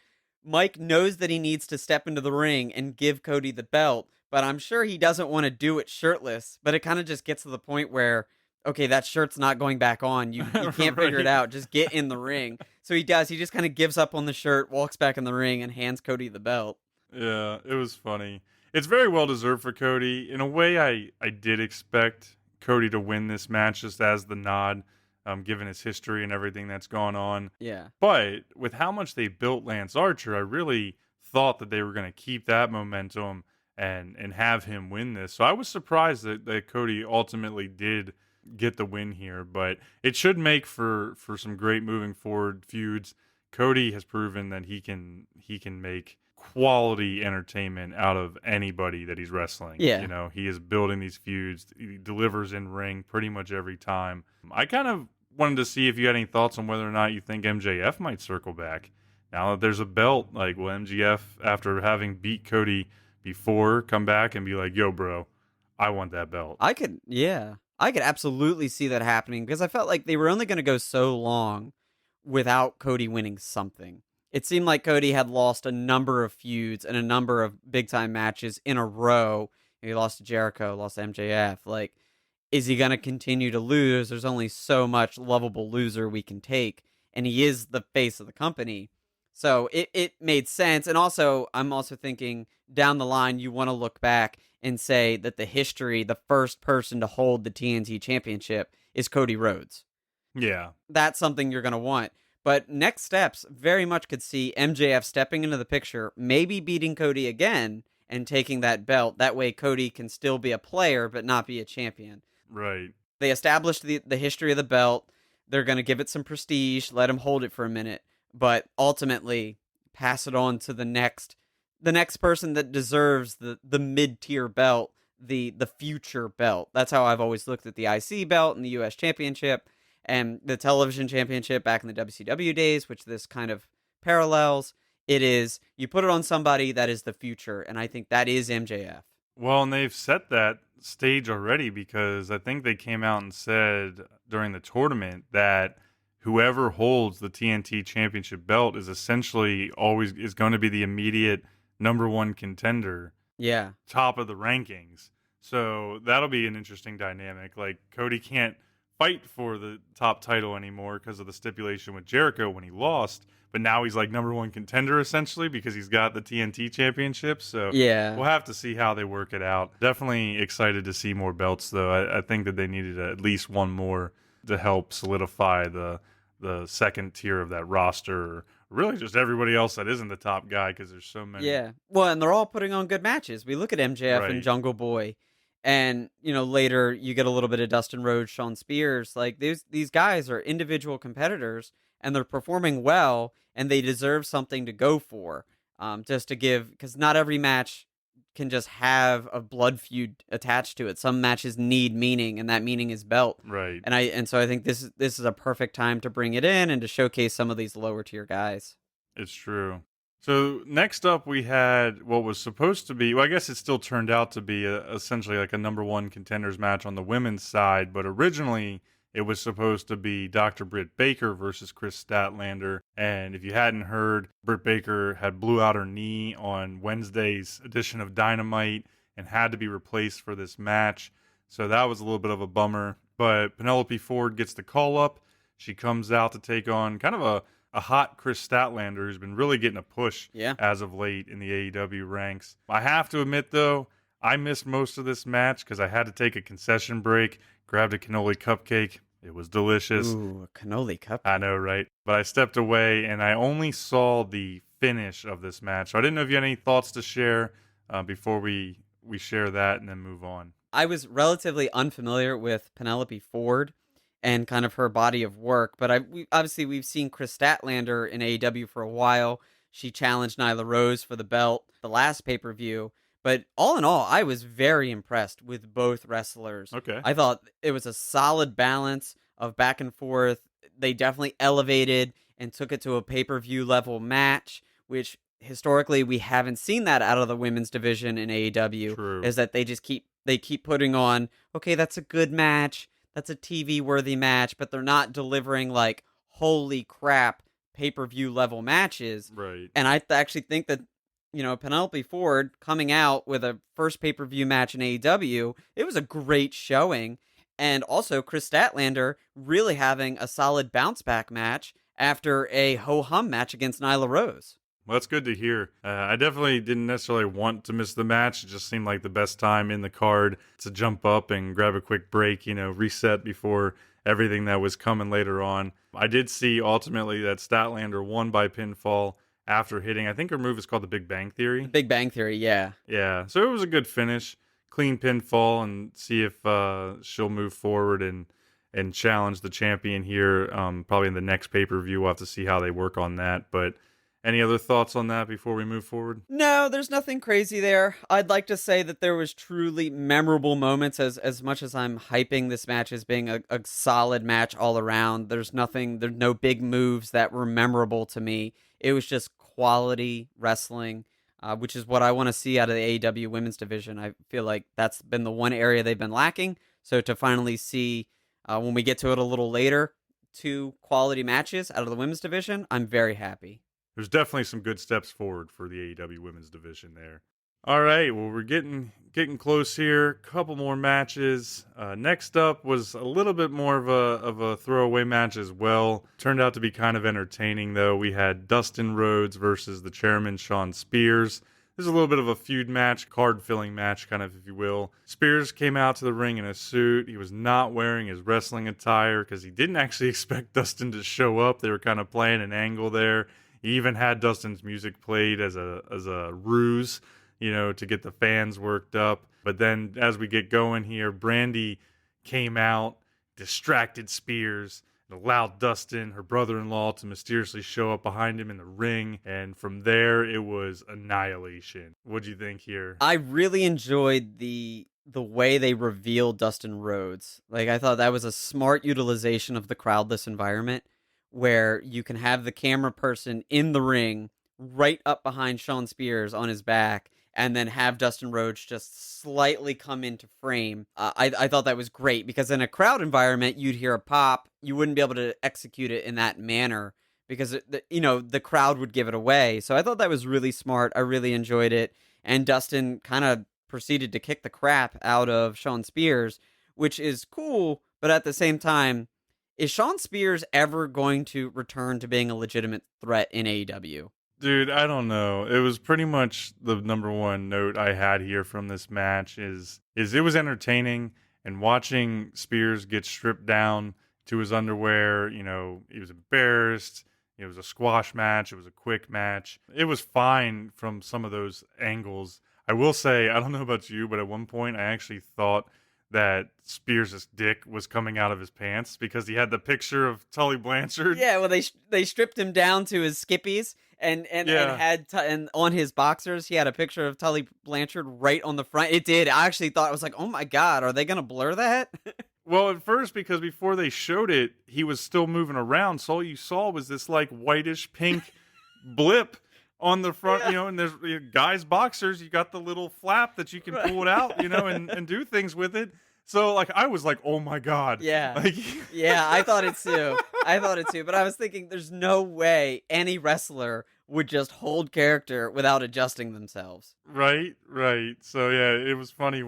Mike knows that he needs to step into the ring and give Cody the belt, but I'm sure he doesn't want to do it shirtless. But it kind of just gets to the point where, okay, that shirt's not going back on. You can't figure it out. Just get in the ring. So he does. He just kind of gives up on the shirt, walks back in the ring, and hands Cody the belt. Yeah, it was funny. It's very well deserved for Cody. In a way, I did expect Cody to win this match just as the nod, given his history and everything that's gone on. Yeah. But with how much they built Lance Archer, I really thought that they were going to keep that momentum and have him win this. So I was surprised that Cody ultimately did get the win here. But it should make for some great moving forward feuds. Cody has proven that he can make quality entertainment out of anybody that he's wrestling. Yeah. He is building these feuds. He delivers in ring pretty much every time. I kind of wanted to see if you had any thoughts on whether or not you think MJF might circle back. Now that there's a belt, like, will MJF, after having beat Cody before, come back and be like, yo, bro, I want that belt? I could absolutely see that happening because I felt like they were only going to go so long without Cody winning something. It seemed like Cody had lost a number of feuds and a number of big-time matches in a row. He lost to Jericho, lost to MJF. Like, is he going to continue to lose? There's only so much lovable loser we can take, and he is the face of the company. So it made sense. And also, I'm also thinking down the line, you want to look back and say that the first person to hold the TNT Championship is Cody Rhodes. Yeah. That's something you're going to want. But next steps, very much could see MJF stepping into the picture, maybe beating Cody again and taking that belt. That way Cody can still be a player but not be a champion. Right. They established the history of the belt. They're going to give it some prestige, let him hold it for a minute, but ultimately pass it on to the next person that deserves the mid-tier belt, the future belt. That's how I've always looked at the IC belt and the US Championship. And the television championship back in the WCW days, which this kind of parallels, it is, you put it on somebody that is the future, and I think that is MJF. Well, and they've set that stage already because I think they came out and said during the tournament that whoever holds the TNT Championship belt is essentially always is going to be the immediate number one contender. Yeah. Top of the rankings. So that'll be an interesting dynamic. Like, Cody can't fight for the top title anymore because of the stipulation with Jericho when he lost, but now he's like number one contender essentially because he's got the TNT Championship. So yeah, we'll have to see how they work it out. Definitely excited to see more belts though. I think that they needed at least one more to help solidify the second tier of that roster, or really just everybody else that isn't the top guy because there's so many. Yeah, well, and they're all putting on good matches. We look at MJF and Jungle Boy. And, later you get a little bit of Dustin Rhodes, Shawn Spears. Like, these guys are individual competitors, and they're performing well, and they deserve something to go for. Just to give, because not every match can just have a blood feud attached to it. Some matches need meaning, and that meaning is belt. Right. And so I think this is a perfect time to bring it in and to showcase some of these lower tier guys. It's true. So next up, we had what was supposed to be, well, I guess it still turned out to be essentially like a number one contenders match on the women's side, but originally It was supposed to be Dr. Britt Baker versus Chris Statlander. And if you hadn't heard, Britt Baker had blew out her knee on Wednesday's edition of Dynamite and had to be replaced for this match. So that was a little bit of a bummer. But Penelope Ford gets the call up. She comes out to take on kind of a hot Chris Statlander who's been really getting a push as of late in the AEW ranks. I have to admit, though, I missed most of this match because I had to take a concession break, grabbed a cannoli cupcake. It was delicious. Ooh, a cannoli cupcake. I know, right? But I stepped away and I only saw the finish of this match. So I didn't know if you had any thoughts to share before we share that and then move on. I was relatively unfamiliar with Penelope Ford and kind of her body of work, but obviously we've seen Chris Statlander in AEW for a while. She challenged Nyla Rose for the belt the last pay-per-view, but all in all, I was very impressed with both wrestlers. Okay. I thought it was a solid balance of back and forth. They definitely elevated and took it to a pay-per-view level match, which historically we haven't seen that out of the women's division in AEW. True. Is that they keep putting on, okay, that's a good match, that's a TV worthy match, but they're not delivering like holy crap pay-per-view level matches. Right. And I actually think that, Penelope Ford coming out with a first pay-per-view match in AEW, it was a great showing. And also Chris Statlander really having a solid bounce back match after a ho-hum match against Nyla Rose. Well, that's good to hear. I definitely didn't necessarily want to miss the match. It just seemed like the best time in the card to jump up and grab a quick break, reset before everything that was coming later on. I did see ultimately that Statlander won by pinfall after hitting, I think her move is called the Big Bang Theory. The Big Bang Theory, yeah. Yeah, so it was a good finish, clean pinfall, and see if she'll move forward and challenge the champion here. Probably in the next pay-per-view, we'll have to see how they work on that, but any other thoughts on that before we move forward? No, there's nothing crazy there. I'd like to say that there was truly memorable moments as much as I'm hyping this match as being a solid match all around. There's no big moves that were memorable to me. It was just quality wrestling, which is what I want to see out of the AEW women's division. I feel like that's been the one area they've been lacking. So to finally see, when we get to it a little later, 2 quality matches out of the women's division, I'm very happy. There's definitely some good steps forward for the AEW women's division there. All right, well, we're getting close here. Couple more matches. Next up was a little bit more of a throwaway match as well. Turned out to be kind of entertaining, though. We had Dustin Rhodes versus the chairman, Shawn Spears. This is a little bit of a feud match, card-filling match, kind of, if you will. Spears came out to the ring in a suit. He was not wearing his wrestling attire because he didn't actually expect Dustin to show up. They were kind of playing an angle there. He even had Dustin's music played as a ruse, to get the fans worked up. But then as we get going here, Brandy came out, distracted Spears, and allowed Dustin, her brother-in-law, to mysteriously show up behind him in the ring. And from there, it was annihilation. What'd you think here? I really enjoyed the way they revealed Dustin Rhodes. Like, I thought that was a smart utilization of the crowdless environment, where you can have the camera person in the ring right up behind Shawn Spears on his back and then have Dustin Rhodes just slightly come into frame. I thought that was great because in a crowd environment, you'd hear a pop. You wouldn't be able to execute it in that manner because, the crowd would give it away. So I thought that was really smart. I really enjoyed it. And Dustin kind of proceeded to kick the crap out of Shawn Spears, which is cool, but at the same time, is Shawn Spears ever going to return to being a legitimate threat in AEW? Dude, I don't know. It was pretty much the number one note I had here from this match is it was entertaining, and watching Spears get stripped down to his underwear, he was embarrassed. It was a squash match. It was a quick match. It was fine from some of those angles. I will say, I don't know about you, but at one point I actually thought that Spears' dick was coming out of his pants because he had the picture of Tully Blanchard. Yeah, well, they stripped him down to his skippies and and on his boxers he had a picture of Tully Blanchard right on the front. It did. I actually thought, I was like, oh my god, are they gonna blur that? Well, at first, because before they showed it, he was still moving around, so all you saw was this like whitish pink blip on the front, and there's guys' boxers, you got the little flap that you can pull it out, and do things with it. So like I was like, oh my god, Yeah. like Yeah, I thought it too. I thought it too. But I was thinking there's no way any wrestler would just hold character without adjusting themselves. Right, right. So yeah, it was funny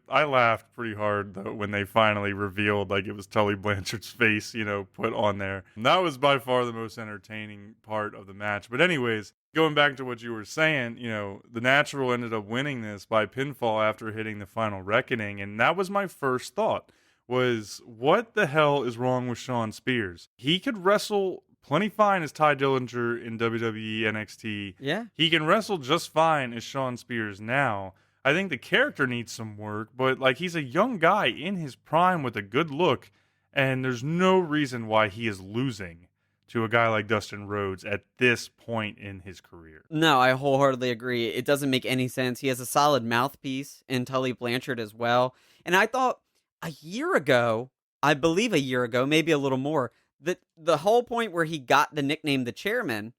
I laughed pretty hard though when they finally revealed like it was Tully Blanchard's face, put on there. And that was by far the most entertaining part of the match. But anyways, going back to what you were saying, the Natural ended up winning this by pinfall after hitting the final reckoning, and that was my first thought. Was what the hell is wrong with Shawn Spears? He could wrestle plenty fine as Ty Dillinger in WWE NXT. Yeah. He can wrestle just fine as Shawn Spears now. I think the character needs some work, but like he's a young guy in his prime with a good look, and there's no reason why he is losing to a guy like Dustin Rhodes at this point in his career. No, I wholeheartedly agree. It doesn't make any sense. He has a solid mouthpiece in Tully Blanchard as well. And I thought a year ago, I believe a year ago, maybe a little more, that the whole point where he got the nickname the Chairman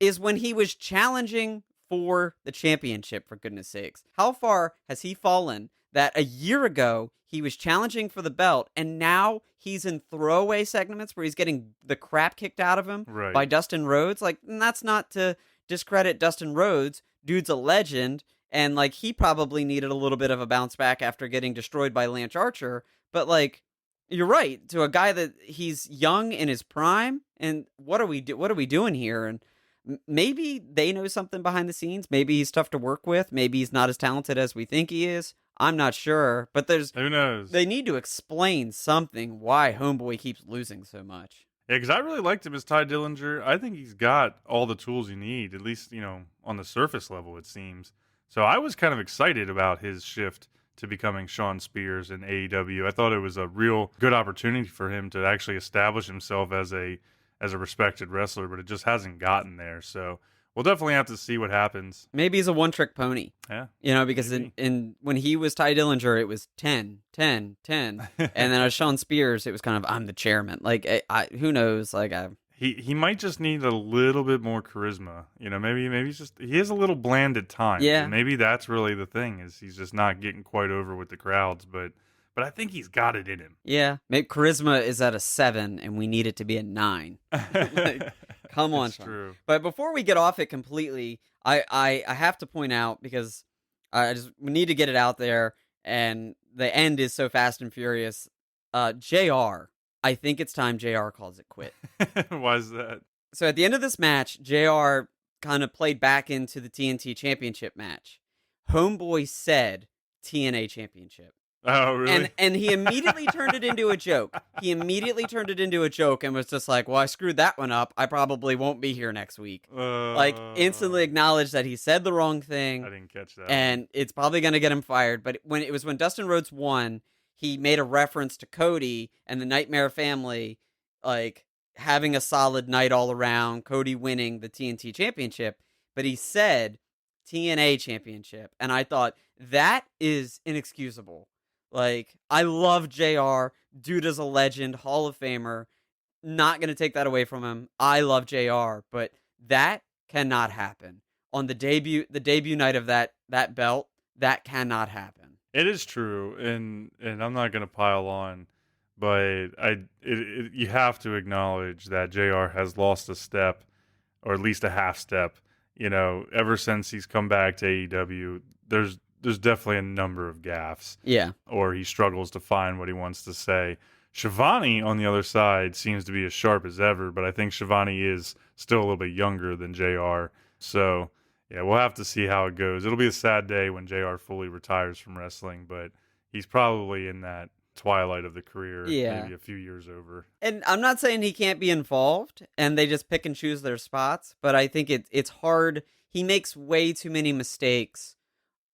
is when he was challenging for the championship, for goodness sakes. How far has he fallen that a year ago he was challenging for the belt and now he's in throwaway segments where he's getting the crap kicked out of him Right. by Dustin Rhodes? Like, that's not to discredit Dustin Rhodes. Dude's a legend, and like he probably needed a little bit of a bounce back after getting destroyed by Lance Archer. But like, you're right, to a guy that he's young in his prime, and what are we doing here? And maybe they know something behind the scenes. Maybe he's tough to work with. Maybe he's not as talented as we think he is. I'm not sure, but who knows? They need to explain something why Homeboy keeps losing so much. Yeah, because I really liked him as Ty Dillinger. I think he's got all the tools you need, at least, on the surface level, it seems. So I was kind of excited about his shift to becoming Shawn Spears in AEW. I thought it was a real good opportunity for him to actually establish himself as a respected wrestler, but it just hasn't gotten there. So we'll definitely have to see what happens. Maybe he's a one-trick pony. Yeah. Because in when he was Ty Dillinger, it was 10, 10, 10. And then as Shawn Spears, it was kind of, I'm the chairman. Like, who knows? Like, He might just need a little bit more charisma. Maybe he is a little bland at times. Yeah. And maybe that's really the thing, is he's just not getting quite over with the crowds. But I think he's got it in him. Yeah. Maybe charisma is at a 7, and we need it to be a 9. Like, come on, Shawn. True. But before we get off it completely, I have to point out, because we need to get it out there, and the end is so fast and furious. JR. I think it's time JR calls it quit. Why is that? So at the end of this match, JR kind of played back into the TNT Championship match. Homeboy said TNA Championship. Oh, really? And he immediately turned it into a joke. He immediately turned it into a joke and was just like, well, I screwed that one up. I probably won't be here next week. Like, instantly acknowledged that he said the wrong thing. I didn't catch that. And it's probably going to get him fired. But when Dustin Rhodes won, he made a reference to Cody and the Nightmare Family, like, having a solid night all around, Cody winning the TNT Championship. But he said TNA Championship. And I thought, that is inexcusable. Like, I love JR. Dude is a legend, Hall of Famer. Not going to take that away from him. I love JR. But that cannot happen. On the debut night of that belt, that cannot happen. It is true, and I'm not going to pile on, but you have to acknowledge that JR has lost a step, or at least a half step. Ever since he's come back to AEW, there's definitely a number of gaffes. Yeah. Or he struggles to find what he wants to say. Shivani, on the other side, seems to be as sharp as ever, but I think Shivani is still a little bit younger than JR. So, yeah, we'll have to see how it goes. It'll be a sad day when JR fully retires from wrestling, but he's probably in that twilight of the career, maybe a few years over. And I'm not saying he can't be involved, and they just pick and choose their spots, but I think it's hard. He makes way too many mistakes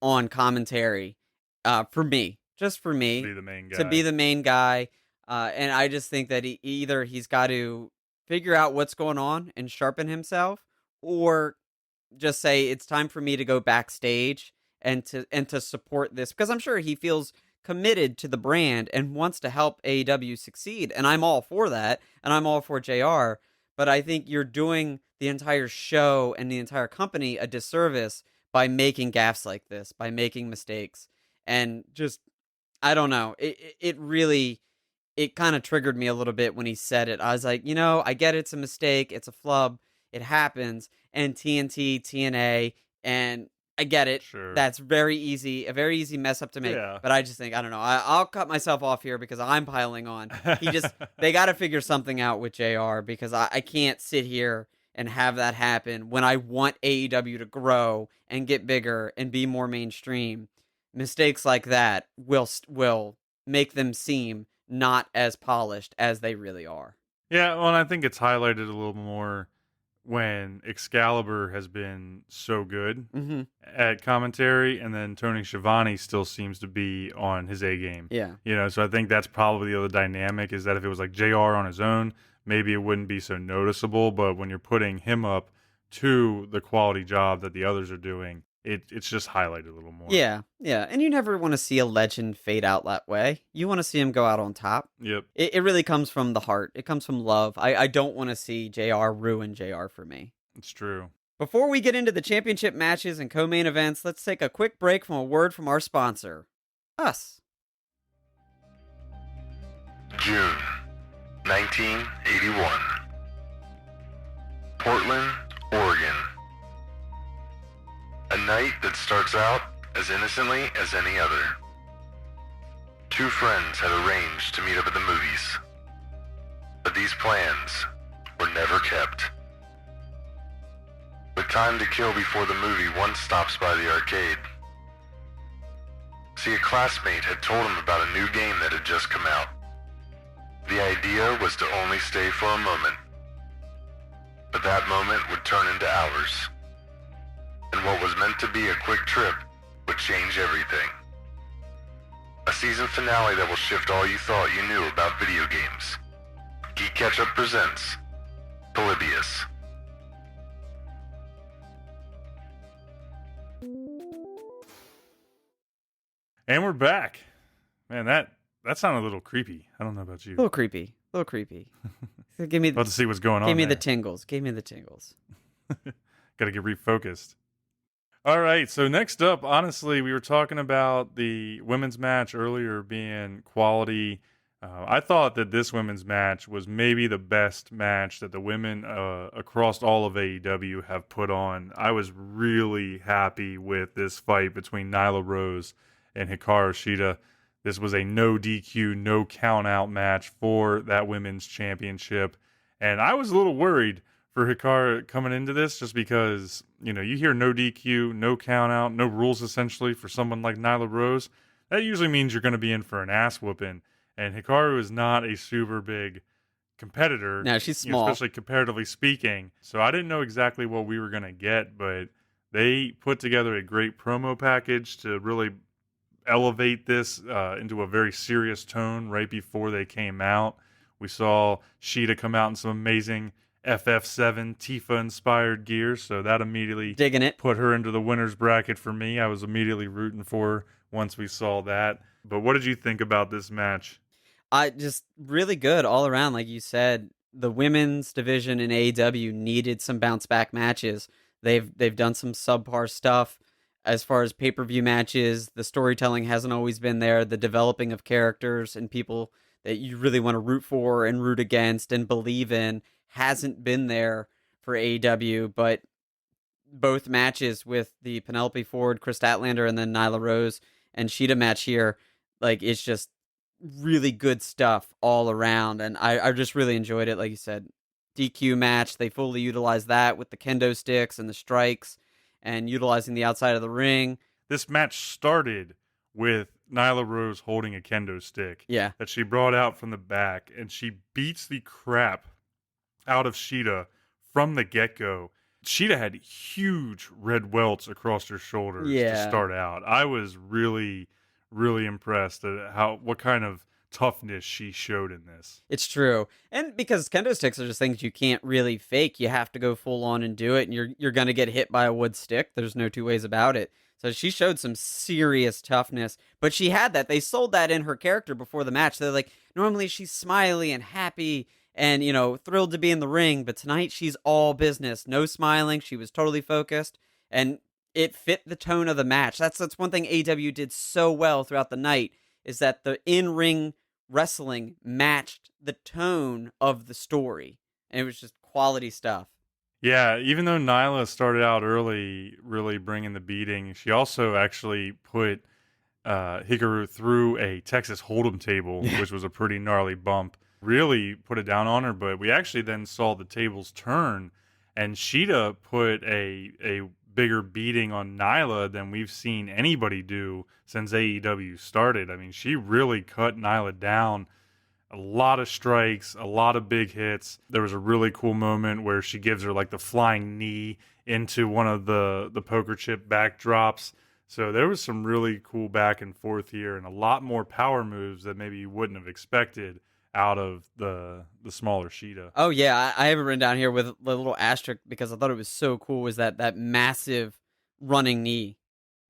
on commentary, for me. Just for me. To be the main guy. To be the main guy. And I just think that either he's got to figure out what's going on and sharpen himself, or just say it's time for me to go backstage and to support this, because I'm sure he feels committed to the brand and wants to help AEW succeed, and I'm all for that, and I'm all for JR, but I think you're doing the entire show and the entire company a disservice by making gaffes like this, by making mistakes, and just I don't know. It really it kind of triggered me a little bit when he said it. I was like, I get it's a mistake, it's a flub, it happens, and TNT, TNA, and I get it. Sure. That's very easy, a very easy mess up to make. Yeah. But I just think, I don't know. I'll cut myself off here because I'm piling on. They got to figure something out with JR because I can't sit here and have that happen when I want AEW to grow and get bigger and be more mainstream. Mistakes like that will make them seem not as polished as they really are. Yeah, well, and I think it's highlighted a little more when Excalibur has been so good Mm-hmm. at commentary, and then Tony Schiavone still seems to be on his A game. Yeah. So I think that's probably the other dynamic is that if it was like JR on his own, maybe it wouldn't be so noticeable. But when you're putting him up to the quality job that the others are doing, it's just highlighted a little more. Yeah, yeah. And you never want to see a legend fade out that way. You want to see him go out on top. Yep. It really comes from the heart. It comes from love. I don't want to see JR ruin JR for me. It's true. Before we get into the championship matches and co-main events, let's take a quick break from a word from our sponsor, us. June 1981. Portland, Oregon. A night that starts out as innocently as any other. Two friends had arranged to meet up at the movies, but these plans were never kept. With time to kill before the movie, one stops by the arcade. See, a classmate had told him about a new game that had just come out. The idea was to only stay for a moment, but that moment would turn into hours. And what was meant to be a quick trip would change everything. A season finale that will shift all you thought you knew about video games. GeeK KetchUp presents Polybius. And we're back. Man, that sounded a little creepy. I don't know about you. A little creepy. A little creepy. Give me About to see what's going on. Give me the there. tingles. Give me the tingles. Got to get refocused. All right. So next up, honestly, we were talking about the women's match earlier being quality. I thought that this women's match was maybe the best match that the women across all of AEW have put on. I was really happy with this fight between Nyla Rose and Hikaru Shida. This was a no DQ, no count out match for that women's championship. And I was a little worried for Hikaru coming into this just because, you hear no DQ, no count out, no rules essentially for someone like Nyla Rose. That usually means you're going to be in for an ass whooping. And Hikaru is not a super big competitor. No, she's small. Especially comparatively speaking. So I didn't know exactly what we were going to get, but they put together a great promo package to really elevate this into a very serious tone right before they came out. We saw Shida come out in some amazing FF7 Tifa-inspired gear, so that immediately Digging it. put her into the winner's bracket for me. I was immediately rooting for her once we saw that. But what did you think about this match? Just really good all around. Like you said, the women's division in AEW needed some bounce back matches. They've done some subpar stuff as far as pay-per-view matches. The storytelling hasn't always been there. The developing of characters and people that you really want to root for and root against and believe in hasn't been there for AEW. But both matches with the Penelope Ford, Chris Statlander, and then Nyla Rose and Shida match here, like, it's just really good stuff all around. And I just really enjoyed it. Like you said, DQ match, they fully utilized that with the kendo sticks and the strikes and utilizing the outside of the ring. This match started with Nyla Rose holding a kendo stick that she brought out from the back, and she beats the crap out of Shida from the get-go. Shida had huge red welts across her shoulders to start out. I was really, really impressed at what kind of toughness she showed in this. It's true. And because kendo sticks are just things you can't really fake, you have to go full on and do it, and you're going to get hit by a wood stick. There's no two ways about it. So she showed some serious toughness, but she had that. They sold that in her character before the match. They're like, normally she's smiley and happy and, thrilled to be in the ring, but tonight she's all business. No smiling. She was totally focused, and it fit the tone of the match. That's one thing AEW did so well throughout the night, is that the in-ring wrestling matched the tone of the story. And it was just quality stuff. Yeah, even though Nyla started out early, really bringing the beating, she also actually put Hikaru through a Texas Hold'em table, Yeah. which was a pretty gnarly bump. Really put it down on her, but we actually then saw the tables turn, and Shida put a bigger beating on Nyla than we've seen anybody do since AEW started. I mean, she really cut Nyla down. A lot of strikes, a lot of big hits. There was a really cool moment where she gives her like the flying knee into one of the poker chip backdrops. So there was some really cool back and forth here, and a lot more power moves that maybe you wouldn't have expected out of the smaller Shida. Oh yeah, I have it written down here with a little asterisk because I thought it was so cool. Was that massive running knee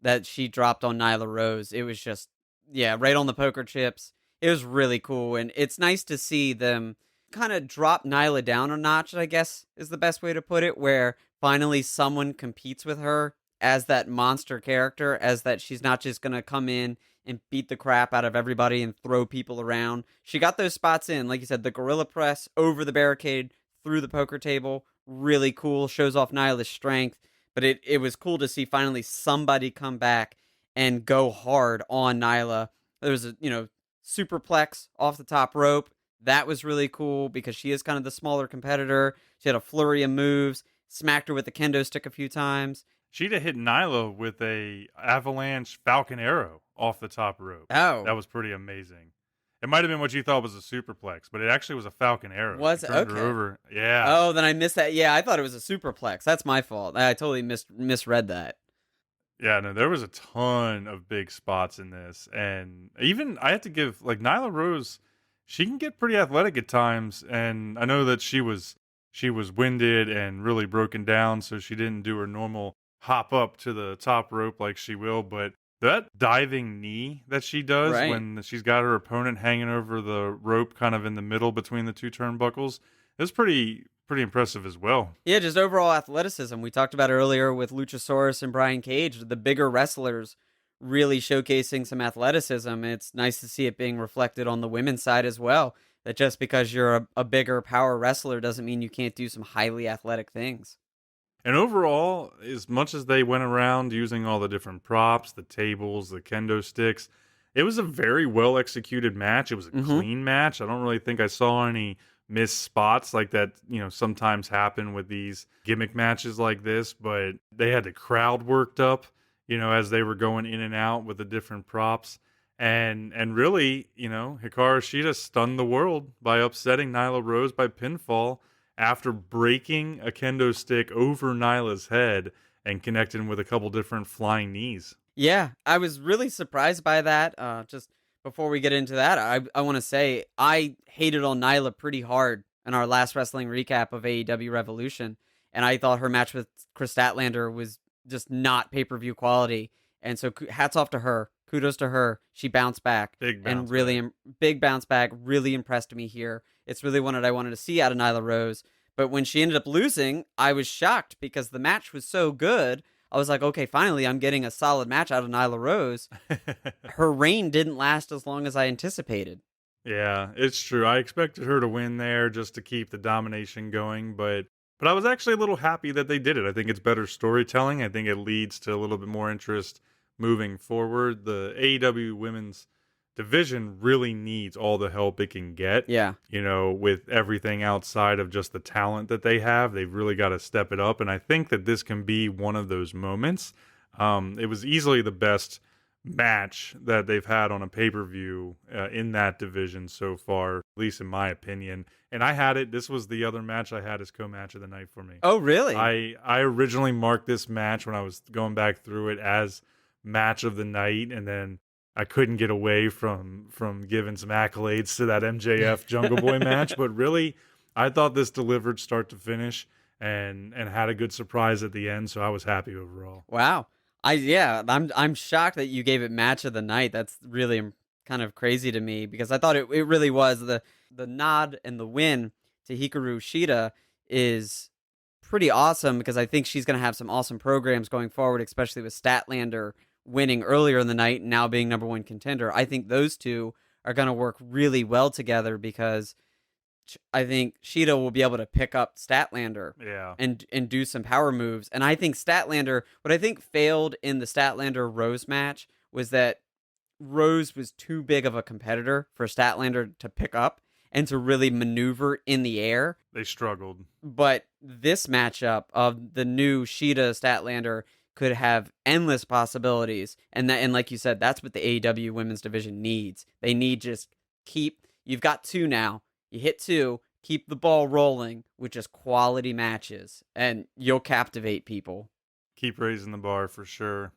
that she dropped on Nyla Rose? It was just right on the poker chips. It was really cool, and it's nice to see them kind of drop Nyla down a notch, I guess is the best way to put it, where finally someone competes with her as that monster character, as that she's not just going to come in and beat the crap out of everybody and throw people around. She got those spots in, like you said, the gorilla press over the barricade, through the poker table, really cool, shows off Nyla's strength, but it was cool to see finally somebody come back and go hard on Nyla. There was a, superplex off the top rope. That was really cool because she is kind of the smaller competitor. She had a flurry of moves, smacked her with the kendo stick a few times. Shida hit Nyla with a avalanche Falcon Arrow off the top rope. Oh. That was pretty amazing. It might have been what you thought was a superplex, but it actually was a Falcon Arrow. Was it? Okay. Her over. Yeah. Oh, then I missed that. Yeah, I thought it was a superplex. That's my fault. I totally misread that. Yeah, no, there was a ton of big spots in this. And even I have to give, like, Nyla Rose, she can get pretty athletic at times. And I know that she was winded and really broken down, so she didn't do her normal hop up to the top rope like she will. But that diving knee that she does when she's got her opponent hanging over the rope kind of in the middle between the two turnbuckles is pretty impressive as well. Yeah, just overall athleticism. We talked about earlier with Luchasaurus and Brian Cage, the bigger wrestlers really showcasing some athleticism. It's nice to see it being reflected on the women's side as well. That just because you're a bigger power wrestler doesn't mean you can't do some highly athletic things. And overall, as much as they went around using all the different props, the tables, the kendo sticks, it was a very well executed match. It was a clean match. I don't really think I saw any missed spots like that, sometimes happen with these gimmick matches like this, but they had the crowd worked up, as they were going in and out with the different props. And really, Hikaru Shida stunned the world by upsetting Nyla Rose by pinfall after breaking a kendo stick over Nyla's head and connecting with a couple different flying knees. Yeah, I was really surprised by that. Just before we get into that, I want to say I hated on Nyla pretty hard in our last wrestling recap of AEW Revolution, and I thought her match with Chris Statlander was just not pay-per-view quality. And so hats off to her. Kudos to her. She bounced back. Big bounce back. Really impressed me here. It's really one that I wanted to see out of Nyla Rose. But when she ended up losing, I was shocked because the match was so good. I was like, okay, finally, I'm getting a solid match out of Nyla Rose. Her reign didn't last as long as I anticipated. Yeah, it's true. I expected her to win there just to keep the domination going, but I was actually a little happy that they did it. I think it's better storytelling. I think it leads to a little bit more interest moving forward. The AEW women's division really needs all the help it can get. Yeah. With everything outside of just the talent that they have, they've really got to step it up. And I think that this can be one of those moments. It was easily the best match that they've had on a pay-per-view in that division so far, at least in my opinion. And I had it. This was the other match I had as co-match of the night for me. Oh, really? I originally marked this match when I was going back through it as match of the night, and then I couldn't get away from giving some accolades to that MJF Jungle Boy match. But really, I thought this delivered start to finish and had a good surprise at the end, so I was happy overall. Wow. I'm shocked that you gave it match of the night. That's really kind of crazy to me because I thought it really was. The nod and the win to Hikaru Shida is pretty awesome because I think she's going to have some awesome programs going forward, especially with Statlander winning earlier in the night and now being number one contender. I think those two are going to work really well together because I think Shida will be able to pick up Statlander and do some power moves. And I think Statlander, what I think failed in the Statlander-Rose match was that Rose was too big of a competitor for Statlander to pick up and to really maneuver in the air. They struggled. But this matchup of the new Shida Statlander could have endless possibilities. And like you said, that's what the AEW women's division needs. They need just you've got two now. You hit two, keep the ball rolling with just quality matches, and you'll captivate people. Keep raising the bar for sure.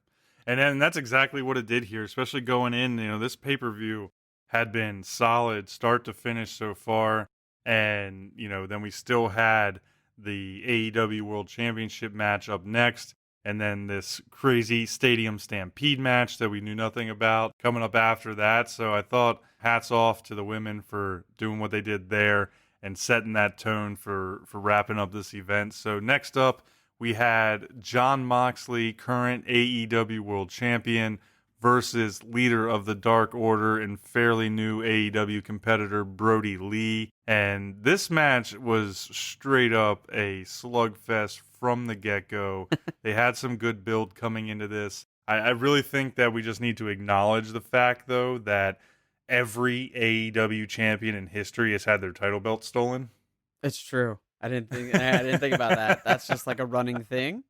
And then that's exactly what it did here, especially going in. This pay-per-view had been solid start to finish so far. And, then we still had the AEW World Championship match up next. And then this crazy Stadium Stampede match that we knew nothing about coming up after that. So I thought hats off to the women for doing what they did there and setting that tone for wrapping up this event. So next up, we had Jon Moxley, current AEW World Champion, versus leader of the Dark Order and fairly new AEW competitor Brody Lee. And this match was straight up a slugfest from the get-go. They had some good build coming into this. I really think that we just need to acknowledge the fact, though, that every AEW champion in history has had their title belt stolen. It's true. I didn't think about that. That's just like a running thing.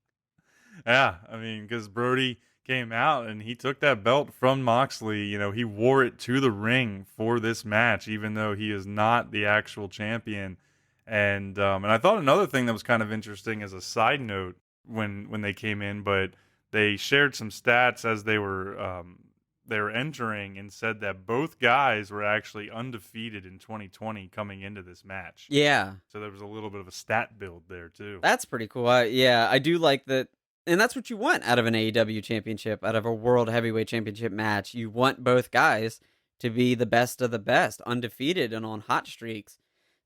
Yeah, because Brody came out and he took that belt from Moxley. He wore it to the ring for this match, even though he is not the actual champion. And I thought another thing that was kind of interesting as a side note when they came in, but they shared some stats as they were entering and said that both guys were actually undefeated in 2020 coming into this match. Yeah. So there was a little bit of a stat build there too. That's pretty cool. I do like that. And that's what you want out of an AEW championship, out of a World Heavyweight Championship match. You want both guys to be the best of the best, undefeated and on hot streaks.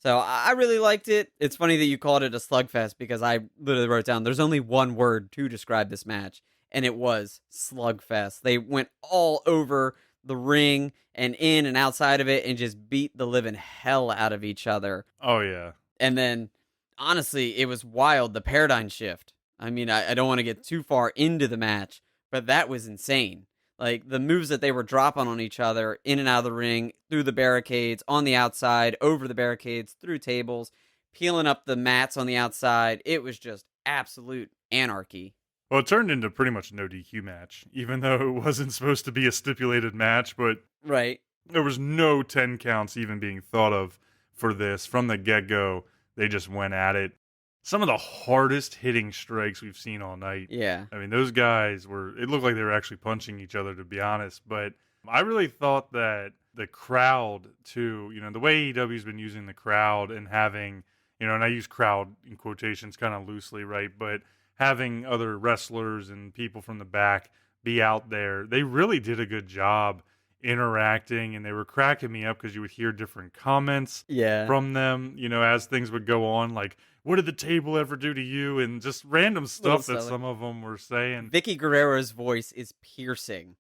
So I really liked it. It's funny that you called it a slugfest because I literally wrote down there's only one word to describe this match, and it was slugfest. They went all over the ring and in and outside of it and just beat the living hell out of each other. Oh, yeah. And then, honestly, it was wild, the paradigm shift. I don't want to get too far into the match, but that was insane. Like, the moves that they were dropping on each other, in and out of the ring, through the barricades, on the outside, over the barricades, through tables, peeling up the mats on the outside. It was just absolute anarchy. Well, it turned into pretty much a no DQ match, even though it wasn't supposed to be a stipulated match, but right. There was no 10 counts even being thought of for this. From the get-go, they just went at it. Some of the hardest hitting strikes we've seen all night. Yeah. Those guys it looked like they were actually punching each other, to be honest. But I really thought that the crowd, too, the way AEW's been using the crowd and having, and I use crowd in quotations kind of loosely, right? But having other wrestlers and people from the back be out there, they really did a good job interacting, and they were cracking me up because you would hear different comments from them, as things would go on, like, what did the table ever do to you? And just random stuff that some of them were saying. Vicky Guerrero's voice is piercing.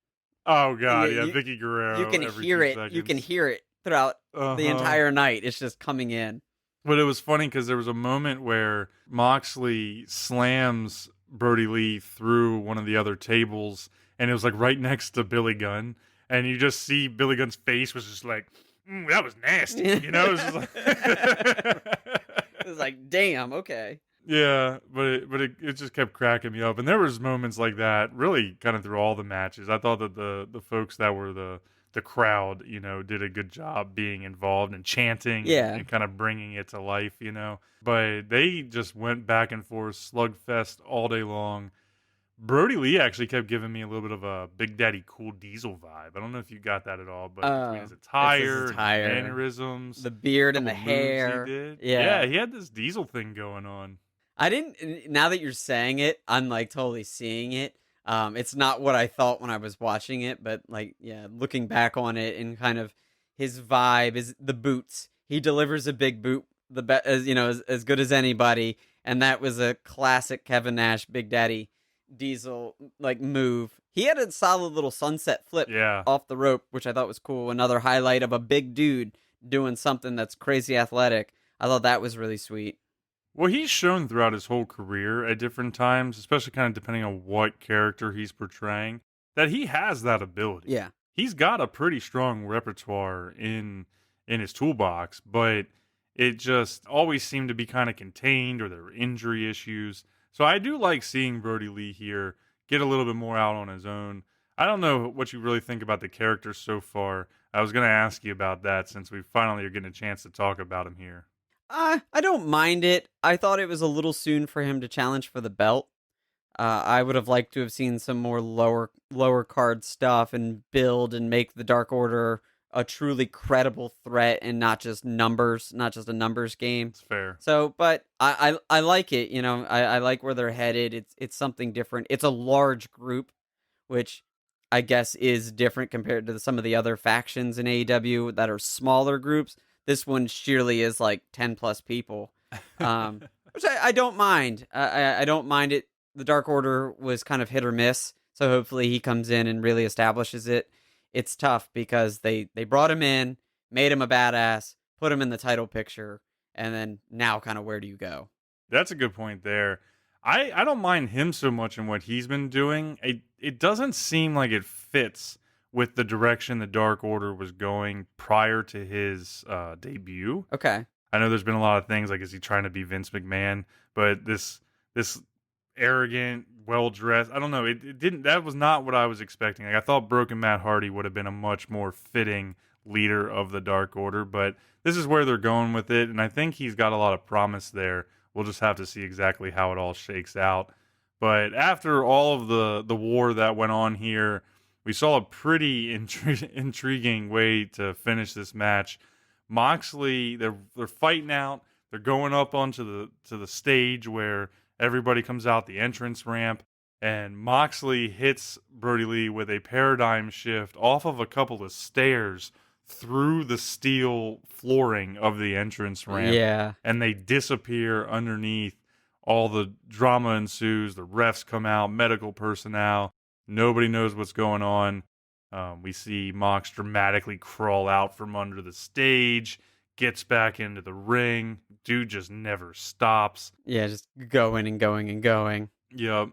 Oh, God, Vicky Guerrero. You can hear it. Seconds. You can hear it throughout the entire night. It's just coming in. But it was funny because there was a moment where Moxley slams Brody Lee through one of the other tables, and it was like right next to Billy Gunn. And you just see Billy Gunn's face was just like, that was nasty. It was just like... It was like, damn, okay. Yeah, but it just kept cracking me up. And there was moments like that really kind of through all the matches. I thought that the folks that were the crowd, did a good job being involved and chanting and kind of bringing it to life, But they just went back and forth, slugfest all day long. Brody Lee actually kept giving me a little bit of a Big Daddy Cool Diesel vibe. I don't know if you got that at all, but between his attire, and mannerisms, the beard and the hair. He did. Yeah, he had this Diesel thing going on. Now that you're saying it, I'm like totally seeing it. It's not what I thought when I was watching it, but looking back on it and kind of his vibe is the boots. He delivers a big boot, as good as anybody, and that was a classic Kevin Nash Big Daddy Diesel like move. He had a solid little sunset flip Yeah. off the rope, which I thought was cool. Another highlight of a big dude doing something that's crazy athletic. I thought that was really sweet. Well, he's shown throughout his whole career at different times, especially kind of depending on what character he's portraying, that he has that ability. Yeah. He's got a pretty strong repertoire in his toolbox, but it just always seemed to be kind of contained, or there were injury issues. So I do like seeing Brody Lee here get a little bit more out on his own. I don't know what you really think about the character so far. I was going to ask you about that since we finally are getting a chance to talk about him here. I don't mind it. I thought it was a little soon for him to challenge for the belt. I would have liked to have seen some more lower card stuff and build and make the Dark Order a truly credible threat and not just numbers, not just a numbers game. It's fair. So, but I like it. You know, I like where they're headed. It's something different. It's a large group, which I guess is different compared to some of the other factions in AEW that are smaller groups. This one sheerly is like 10 plus people, which I don't mind. I don't mind it. The Dark Order was kind of hit or miss, so hopefully he comes in and really establishes it. It's tough because they brought him in, made him a badass, put him in the title picture, and then now kind of where do you go? That's a good point there. I don't mind him so much in what he's been doing. It doesn't seem like it fits with the direction the Dark Order was going prior to his debut. Okay. I know there's been a lot of things like, is he trying to be Vince McMahon? But this arrogant, well dressed, I don't know. It didn't. That was not what I was expecting. Like, I thought Broken Matt Hardy would have been a much more fitting leader of the Dark Order, but this is where they're going with it, and I think he's got a lot of promise there. We'll just have to see exactly how it all shakes out. But after all of the war that went on here, we saw a pretty intriguing way to finish this match. Moxley, they're fighting out. They're going up onto the stage where everybody comes out the entrance ramp, and Moxley hits Brody Lee with a paradigm shift off of a couple of stairs through the steel flooring of the entrance ramp. Yeah. And they disappear underneath. All the drama ensues. The refs come out, medical personnel. Nobody knows what's going on. We see Mox dramatically crawl out from under the stage, gets back into the ring. Dude just never stops. Yeah, just going and going and going. Yep.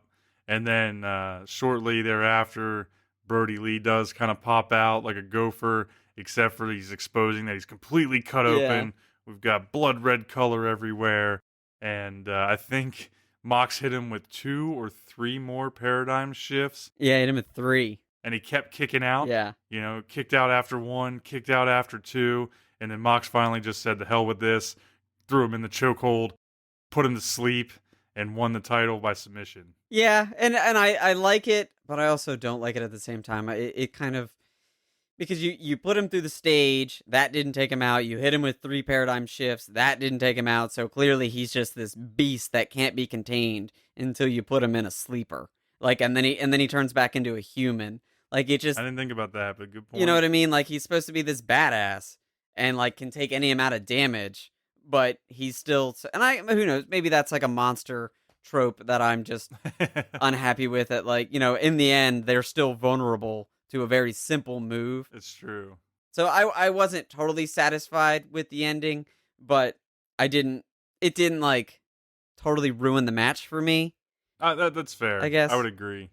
And then shortly thereafter, Brody Lee does kind of pop out like a gopher, except for he's exposing that he's completely cut open. We've got blood red color everywhere. And I think Mox hit him with 2 or 3 more paradigm shifts. Yeah, hit him with 3. And he kept kicking out. Yeah. You know, kicked out after 1, kicked out after 2. And then Mox finally just said, the hell with this, threw him in the chokehold, put him to sleep, and won the title by submission. Yeah, and I like it, but I also don't like it at the same time. It kind of, because you put him through the stage, that didn't take him out. You hit him with 3 paradigm shifts, that didn't take him out. So clearly he's just this beast that can't be contained until you put him in a sleeper. Like, and then he turns back into a human. Like, it just, I didn't think about that, but good point. you know what I mean? Like, he's supposed to be this badass and like can take any amount of damage, but he's still, and who knows, maybe that's like a monster trope that I'm just unhappy with. It, like, you know, in the end they're still vulnerable to a very simple move. It's true. So I wasn't totally satisfied with the ending, but it didn't like totally ruin the match for me. That's fair. I guess. I would agree.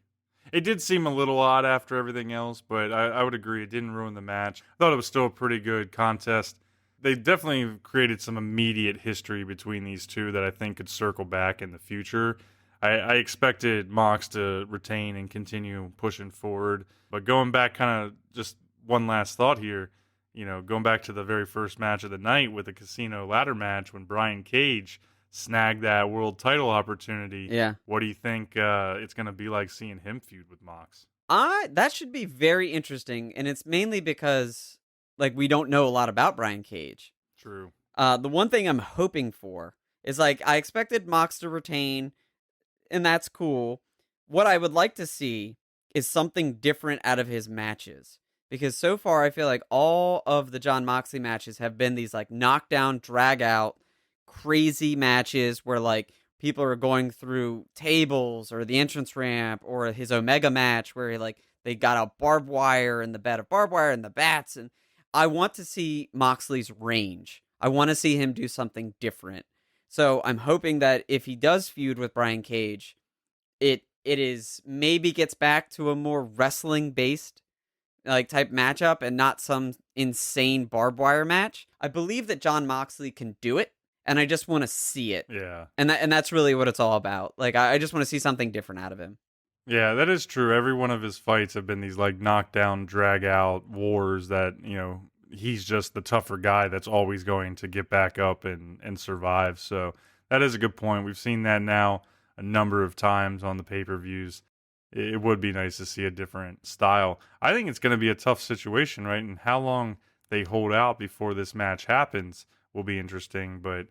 It did seem a little odd after everything else, but I would agree. It didn't ruin the match. I thought it was still a pretty good contest. They definitely created some immediate history between these two that I think could circle back in the future. I expected Mox to retain and continue pushing forward. But going back, kind of just one last thought here, you know, going back to the very first match of the night with the casino ladder match when Brian Cage snagged that world title opportunity. Yeah. What do you think it's going to be like seeing him feud with Mox? That should be very interesting, and it's mainly because like we don't know a lot about Brian Cage. True. The one thing I'm hoping for is, like, I expected Mox to retain, and that's cool. What I would like to see is something different out of his matches. Because so far, I feel like all of the Jon Moxley matches have been these, like, knockdown, drag-out, crazy matches where, like, people are going through tables or the entrance ramp or his Omega match where they got a barbed wire and the bed of barbed wire and the bats. And I want to see Moxley's range. I want to see him do something different. So I'm hoping that if he does feud with Brian Cage, it is maybe gets back to a more wrestling based type matchup and not some insane barbed wire match. I believe that Jon Moxley can do it, and I just want to see it. Yeah. And that's really what it's all about. I just want to see something different out of him. Yeah, that is true. Every one of his fights have been these knockdown, drag out wars that, he's just the tougher guy that's always going to get back up and survive. So that is a good point. We've seen that now a number of times on the pay-per-views. It would be nice to see a different style. I think it's going to be a tough situation, right? And how long they hold out before this match happens will be interesting. But,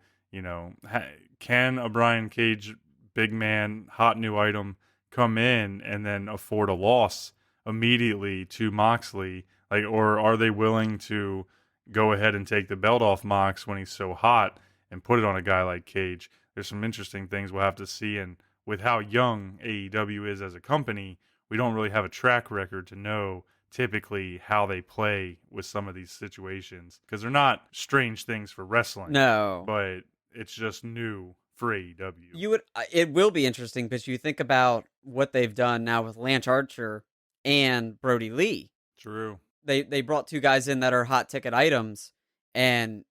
can a Brian Cage big man, hot new item come in and then afford a loss immediately to Moxley? Or are they willing to go ahead and take the belt off Mox when he's so hot and put it on a guy like Cage? There's some interesting things we'll have to see. And with how young AEW is as a company, we don't really have a track record to know typically how they play with some of these situations, because they're not strange things for wrestling. No. But it's just new for AEW. It will be interesting because you think about what they've done now with Lance Archer and Brody Lee. True. They brought two guys in that are hot ticket items and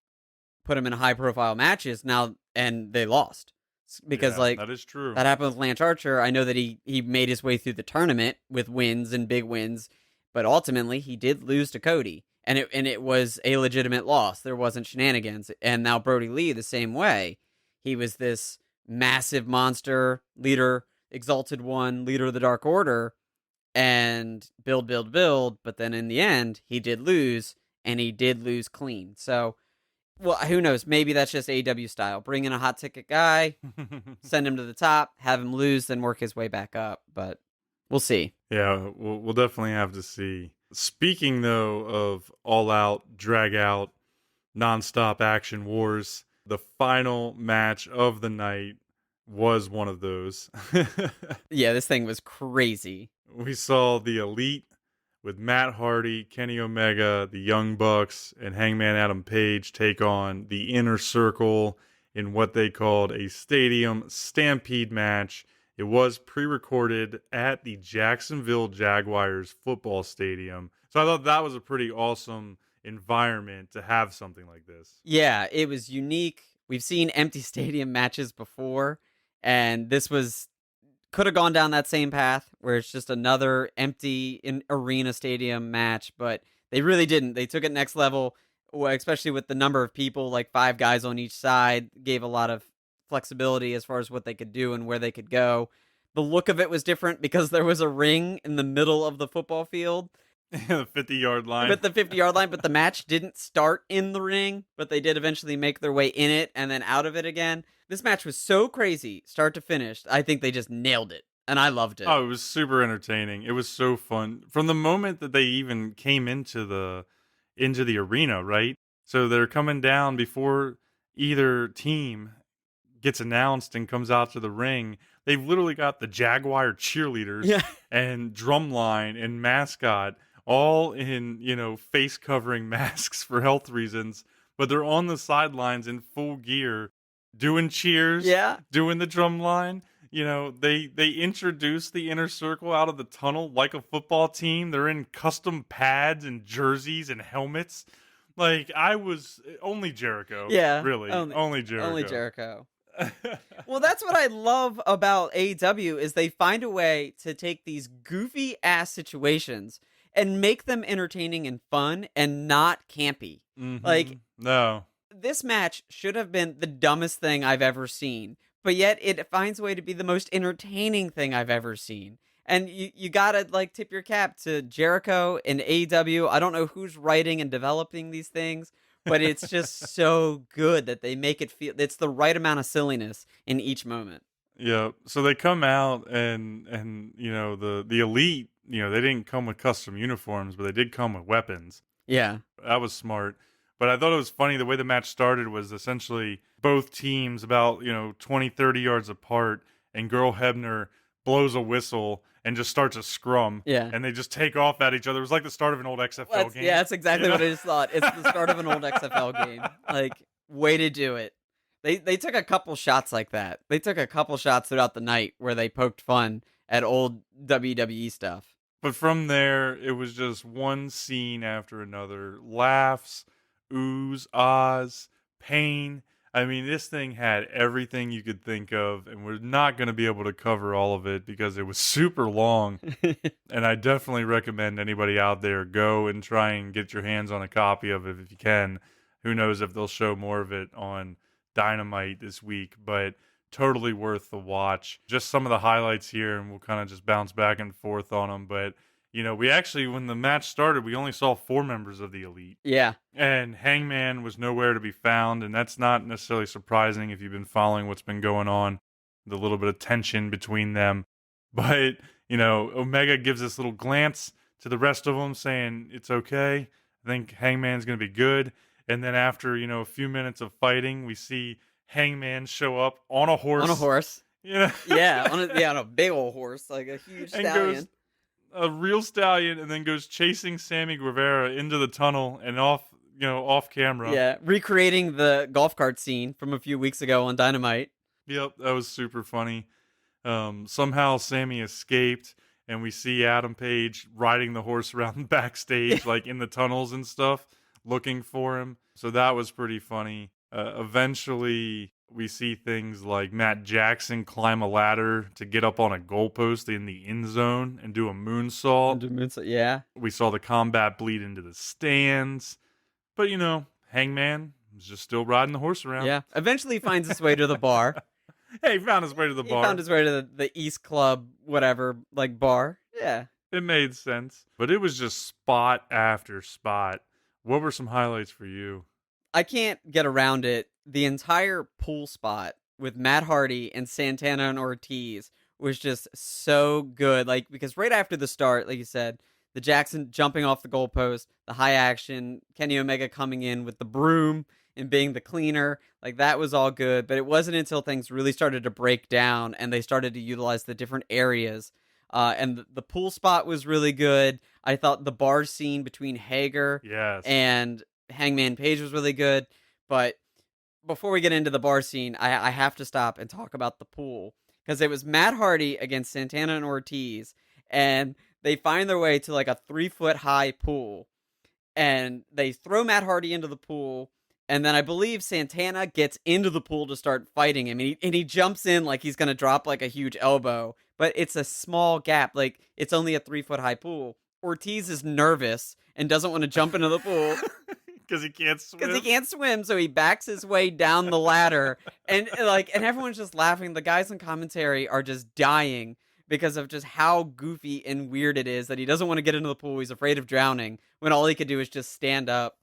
put them in high profile matches now, and they lost. Because that is true. That happened with Lance Archer. I know that he made his way through the tournament with wins and big wins, but ultimately he did lose to Cody, and it was a legitimate loss. There wasn't shenanigans. And now Brody Lee the same way. He was this massive monster leader, exalted one, leader of the Dark Order, and build, but then in the end he did lose, and he did lose clean. So. Well, who knows? Maybe that's just AEW style. Bring in a hot ticket guy, send him to the top, have him lose, then work his way back up. But we'll see. Yeah, we'll definitely have to see. Speaking, though, of all-out, drag-out, non-stop action wars, the final match of the night was one of those. Yeah, this thing was crazy. We saw the Elite with Matt Hardy, Kenny Omega, the Young Bucks, and Hangman Adam Page take on the Inner Circle in what they called a Stadium Stampede match. It was pre-recorded at the Jacksonville Jaguars football stadium. So I thought that was a pretty awesome environment to have something like this. Yeah, it was unique. We've seen empty stadium matches before, and this could have gone down that same path where it's just another empty arena stadium match, but they really didn't. They took it next level, especially with the number of people, 5 guys on each side, gave a lot of flexibility as far as what they could do and where they could go. The look of it was different because there was a ring in the middle of the football field. The 50-yard line. But the 50-yard line, but the match didn't start in the ring, but they did eventually make their way in it and then out of it again. This match was so crazy, start to finish. I think they just nailed it, and I loved it. Oh, it was super entertaining. It was so fun. From the moment that they even came into the arena, right? So they're coming down before either team gets announced and comes out to the ring. They've literally got the Jaguar cheerleaders and drumline and mascot all in, face covering masks for health reasons, but they're on the sidelines in full gear doing cheers, doing the drum line. They introduced the Inner Circle out of the tunnel like a football team. They're in custom pads and jerseys and helmets. I was only Jericho. Yeah. Really. Only Jericho. Only Jericho. Well, that's what I love about AEW is they find a way to take these goofy ass situations and make them entertaining and fun and not campy. Mm-hmm. No. This match should have been the dumbest thing I've ever seen, but yet it finds a way to be the most entertaining thing I've ever seen. And you gotta tip your cap to Jericho and AEW. I don't know who's writing and developing these things, but it's just so good that they make it feel it's the right amount of silliness in each moment. Yeah. So they come out and the Elite, they didn't come with custom uniforms, but they did come with weapons. Yeah. That was smart. But I thought it was funny the way the match started was essentially both teams about, 20, 30 yards apart, and Girl Hebner blows a whistle and just starts a scrum. Yeah. And they just take off at each other. It was like the start of an old XFL game. Yeah, that's exactly what I just thought. It's the start of an old XFL game. Like, way to do it. They took a couple shots like that. They took a couple shots throughout the night where they poked fun at old WWE stuff. But from there, it was just one scene after another. Laughs, oohs, ahs, pain. I mean, this thing had everything you could think of, and we're not going to be able to cover all of it because it was super long. And I definitely recommend anybody out there go and try and get your hands on a copy of it if you can. Who knows if they'll show more of it on Dynamite this week, but totally worth the watch. Just some of the highlights here, and we'll kind of just bounce back and forth on them. But, we actually, when the match started, we only saw 4 members of the Elite. Yeah. And Hangman was nowhere to be found, and that's not necessarily surprising if you've been following what's been going on, the little bit of tension between them. But, Omega gives this little glance to the rest of them saying, it's okay. I think Hangman's going to be good. And then after, a few minutes of fighting, we see Hangman show up on a horse. On a horse. Yeah. Yeah, on a big old horse, like a huge stallion. Goes, a real stallion, and then goes chasing Sammy Guevara into the tunnel and off camera. Yeah, recreating the golf cart scene from a few weeks ago on Dynamite. Yep, that was super funny. Somehow Sammy escaped, and we see Adam Page riding the horse around backstage, like in the tunnels and stuff, looking for him. So that was pretty funny. Eventually, we see things like Matt Jackson climb a ladder to get up on a goalpost in the end zone and do a moonsault. Yeah. We saw the combat bleed into the stands. But, Hangman was just still riding the horse around. Yeah. Eventually he finds his way to the bar. Hey, he found his way to the bar. He found his way to the East Club, whatever, like bar. Yeah. It made sense. But it was just spot after spot. What were some highlights for you? I can't get around it. The entire pool spot with Matt Hardy and Santana and Ortiz was just so good. Like, because right after the start, like you said, the Jackson jumping off the goalpost, the high action, Kenny Omega coming in with the broom and being the cleaner, like that was all good. But it wasn't until things really started to break down and they started to utilize the different areas. And the pool spot was really good. I thought the bar scene between Hager and Hangman Page was really good. But before we get into the bar scene, I have to stop and talk about the pool. Because it was Matt Hardy against Santana and Ortiz. And they find their way to like a 3-foot high pool. And they throw Matt Hardy into the pool. And then I believe Santana gets into the pool to start fighting him. And he jumps in like he's going to drop like a huge elbow. But it's a small gap. Like, it's only a 3-foot high pool. Ortiz is nervous and doesn't want to jump into the pool. Because he can't swim. So he backs his way down the ladder. And everyone's just laughing. The guys in commentary are just dying because of just how goofy and weird it is that he doesn't want to get into the pool. He's afraid of drowning when all he could do is just stand up.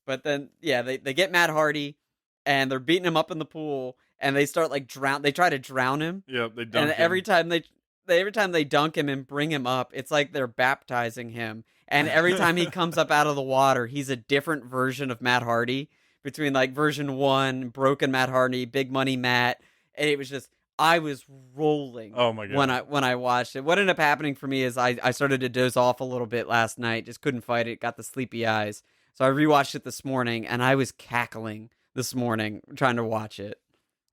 But then, yeah, they get Matt Hardy, and they're beating him up in the pool, and they start they try to drown him. Yep, they dunk him. And every time they dunk him and bring him up, it's like they're baptizing him. And every time he comes up out of the water, he's a different version of Matt Hardy, between like version 1, broken Matt Hardy, big money Matt. And it was just, I was rolling. Oh my God. When I watched it. What ended up happening for me is I started to doze off a little bit last night, just couldn't fight it, got the sleepy eyes. So I rewatched it this morning, and I was cackling this morning trying to watch it.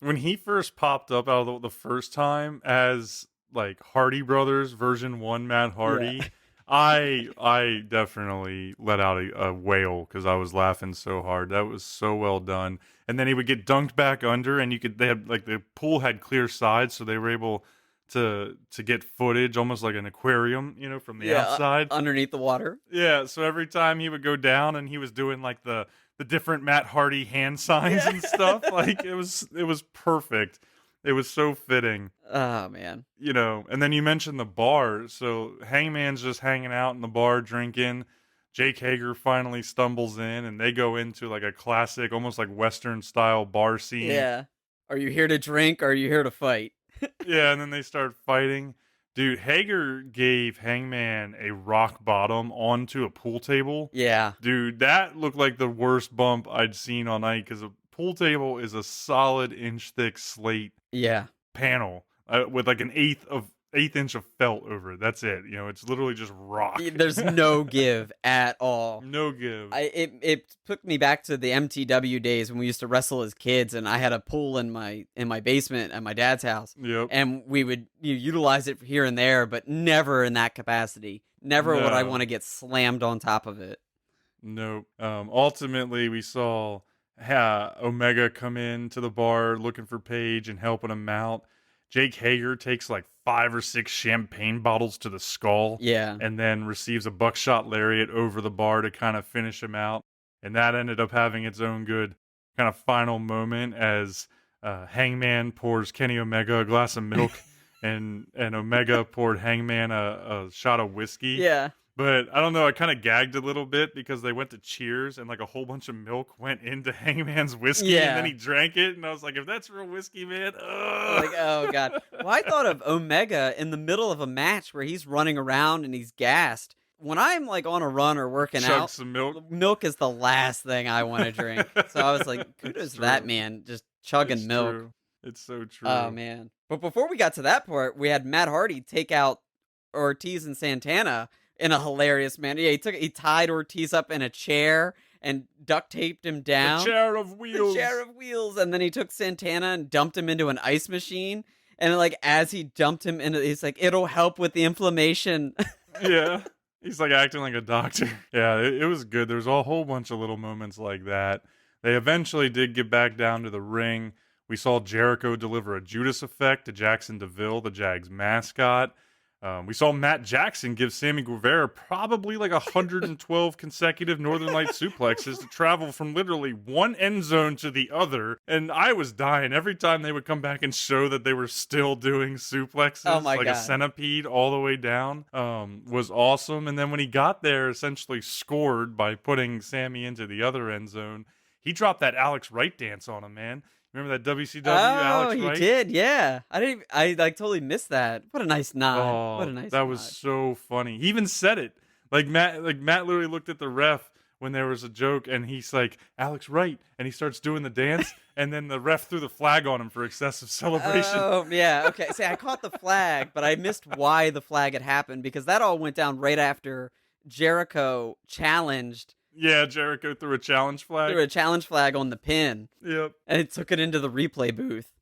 When he first popped up out of the first time as like Hardy Brothers version 1 Matt Hardy, I definitely let out a wail because I was laughing so hard. That was so well done. And then he would get dunked back under, and they had like the pool had clear sides, so they were able to get footage almost like an aquarium, from the outside underneath the water. Yeah, so every time he would go down and he was doing like the different Matt Hardy hand signs and stuff, like it was perfect. It was so fitting. Oh man. And then you mentioned the bar. So Hangman's just hanging out in the bar drinking. Jake Hager finally stumbles in, and they go into like a classic, almost like Western style bar scene. Yeah. Are you here to drink or are you here to fight? Yeah, and then they start fighting. Dude, Hager gave Hangman a rock bottom onto a pool table. Yeah. Dude, that looked like the worst bump I'd seen all night because a pool table is a solid inch thick slate Yeah. panel with like an eighth inch of felt over it. That's it. It's literally just rock. There's no give at all. No give. It took me back to the MTW days when we used to wrestle as kids, and I had a pool in my basement at my dad's house. Yep. And we would utilize it here and there, but never in that capacity. Never would I No. want to get slammed on top of it. Nope. Ultimately, we saw Omega come in to the bar looking for Paige and helping him out. Jake Hager takes like 5 or 6 champagne bottles to the skull. Yeah. And then receives a buckshot lariat over the bar to kind of finish him out. And that ended up having its own good kind of final moment as Hangman pours Kenny Omega a glass of milk and Omega poured Hangman a shot of whiskey. Yeah. But I don't know, I kind of gagged a little bit because they went to cheers and like a whole bunch of milk went into Hangman's whiskey Yeah. and then he drank it. And I was like, if that's real whiskey, man, ugh. Like, oh god. Well, I thought of Omega in the middle of a match where he's running around and he's gassed. When I'm like on a run or working Chug out, some milk. milk is the last thing I want to drink. So I was like, kudos to that true. man, just chugging It's milk. true. It's so true. Oh man. But before we got to that part, we had Matt Hardy take out Ortiz and Santana in a hilarious manner. Yeah, he tied Ortiz up in a chair and duct taped him down. The chair of wheels. The chair of wheels. And then he took Santana and dumped him into an ice machine. And like as he dumped him into, he's like, it'll help with the inflammation. Yeah. He's like acting like a doctor. Yeah, it was good. There's a whole bunch of little moments like that. They eventually did get back down to the ring. We saw Jericho deliver a Judas effect to Jackson DeVille, the Jags mascot. We saw Matt Jackson give Sammy Guevara probably like 112 consecutive Northern Light suplexes to travel from literally one end zone to the other. And I was dying every time they would come back and show that they were still doing suplexes. Oh my like God. a centipede all the way down. Was awesome. And then when he got there, essentially scored by putting Sammy into the other end zone, he dropped that Alex Wright dance on him, man. Remember that WCW Alex Wright? He did, yeah. I like totally missed that. What a nice nod. Oh, What a nice that nod. was so funny. He even said it. Matt literally looked at the ref when there was a joke and he's like, Alex Wright, and he starts doing the dance and then the ref threw the flag on him for excessive celebration. Oh, yeah. Okay. See, I caught the flag, but I missed why the flag had happened because that all went down right after Jericho challenged. Yeah, Jericho threw a challenge flag. Threw a challenge flag on the pin. Yep. And it took it into the replay booth.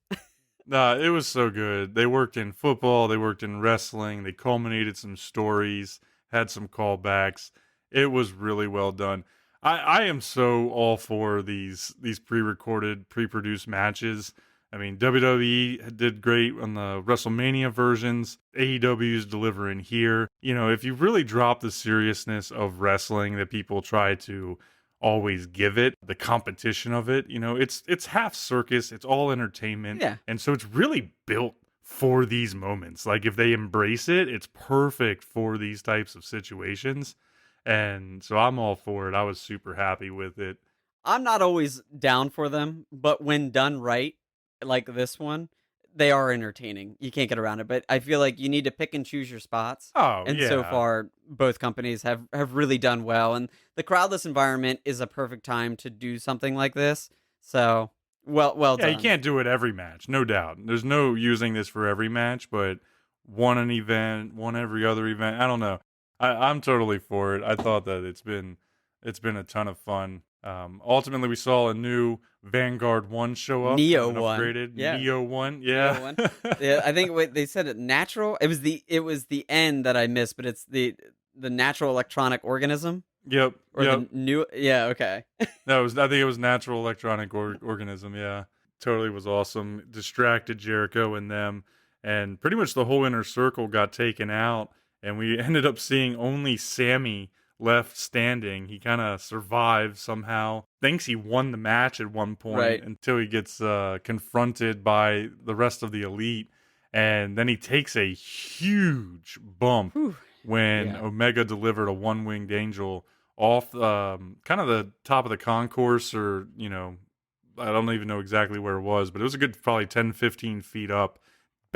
Nah, it was so good. They worked in football, they worked in wrestling, they culminated some stories, had some callbacks. It was really well done. I am so all for these pre-recorded, pre-produced matches. I mean, WWE did great on the WrestleMania versions. AEW is delivering here. If you really drop the seriousness of wrestling that people try to always give it, the competition of it, it's half circus, it's all entertainment. Yeah. And so it's really built for these moments. Like if they embrace it, it's perfect for these types of situations. And so I'm all for it. I was super happy with it. I'm not always down for them, but when done right, like this one, they are entertaining. You can't get around it. But I feel like you need to pick and choose your spots. Oh, And yeah. so far, both companies have really done well. And the crowdless environment is a perfect time to do something like this. So, well Yeah, done. you can't do it every match, no doubt. There's no using this for every match, but one an event, one every other event. I don't know. I'm totally for it. I thought that it's been a ton of fun. Ultimately, we saw a new Vanguard 1 show up. Neo an 1. Upgraded Yeah. Neo 1. Neo Yeah. 1. Yeah, I think they said it natural. It was the end that I missed, but it's the natural electronic organism. Yep. Or the new, yeah, okay. No, I think it was natural electronic organism. Yeah, totally was awesome. Distracted Jericho and them, and pretty much the whole inner circle got taken out, and we ended up seeing only Sammy left standing. He kind of survived somehow. Thinks he won the match at one point Right. until he gets confronted by the rest of the elite, and then he takes a huge bump Whew. when Yeah. Omega delivered a one-winged angel off kind of the top of the concourse, or I don't even know exactly where it was, but it was a good probably 10-15 feet up,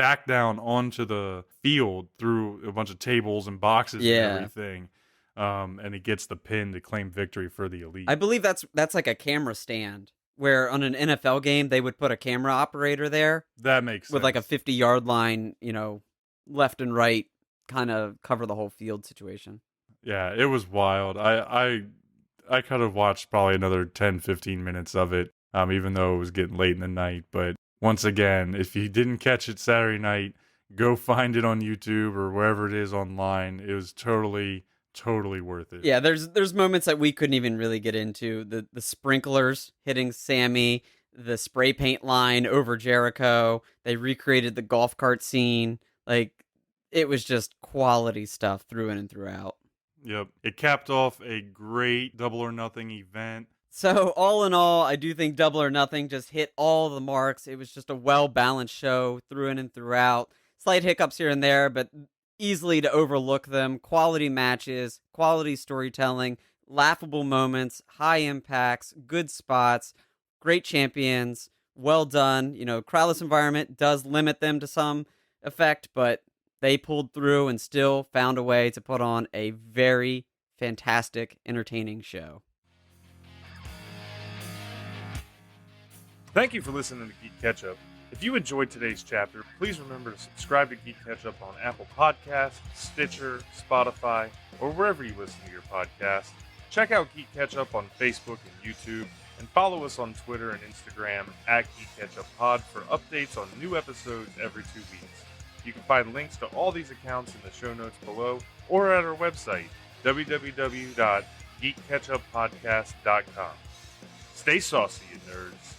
back down onto the field through a bunch of tables and boxes and everything. And he gets the pin to claim victory for the Elite. I believe that's like a camera stand where on an NFL game they would put a camera operator there. That makes sense. With like a 50-yard line, left and right, kind of cover the whole field situation. Yeah, it was wild. I could have watched probably another 10, 15 minutes of it, even though it was getting late in the night. But once again, if you didn't catch it Saturday night, go find it on YouTube or wherever it is online. It was totally worth it. Yeah, there's moments that we couldn't even really get into. The sprinklers hitting Sammy, the spray paint line over Jericho. They recreated the golf cart scene. Like, it was just quality stuff through in and throughout. Yep. It capped off a great Double or Nothing event. So, all in all, I do think Double or Nothing just hit all the marks. It was just a well-balanced show through in and throughout. Slight hiccups here and there, but easily to overlook them. Quality matches, quality storytelling, laughable moments, high impacts, good spots, great champions, well done. Crowdless environment does limit them to some effect, but they pulled through and still found a way to put on a very fantastic, entertaining show. Thank you for listening to GeeK KetchUp. If you enjoyed today's chapter, please remember to subscribe to GeeK KetchUp on Apple Podcasts, Stitcher, Spotify, or wherever you listen to your podcast. Check out GeeK KetchUp on Facebook and YouTube, and follow us on Twitter and Instagram at GeeK KetchUp Pod for updates on new episodes every 2 weeks. You can find links to all these accounts in the show notes below or at our website, www.geekketchuppodcast.com. Stay saucy, you nerds.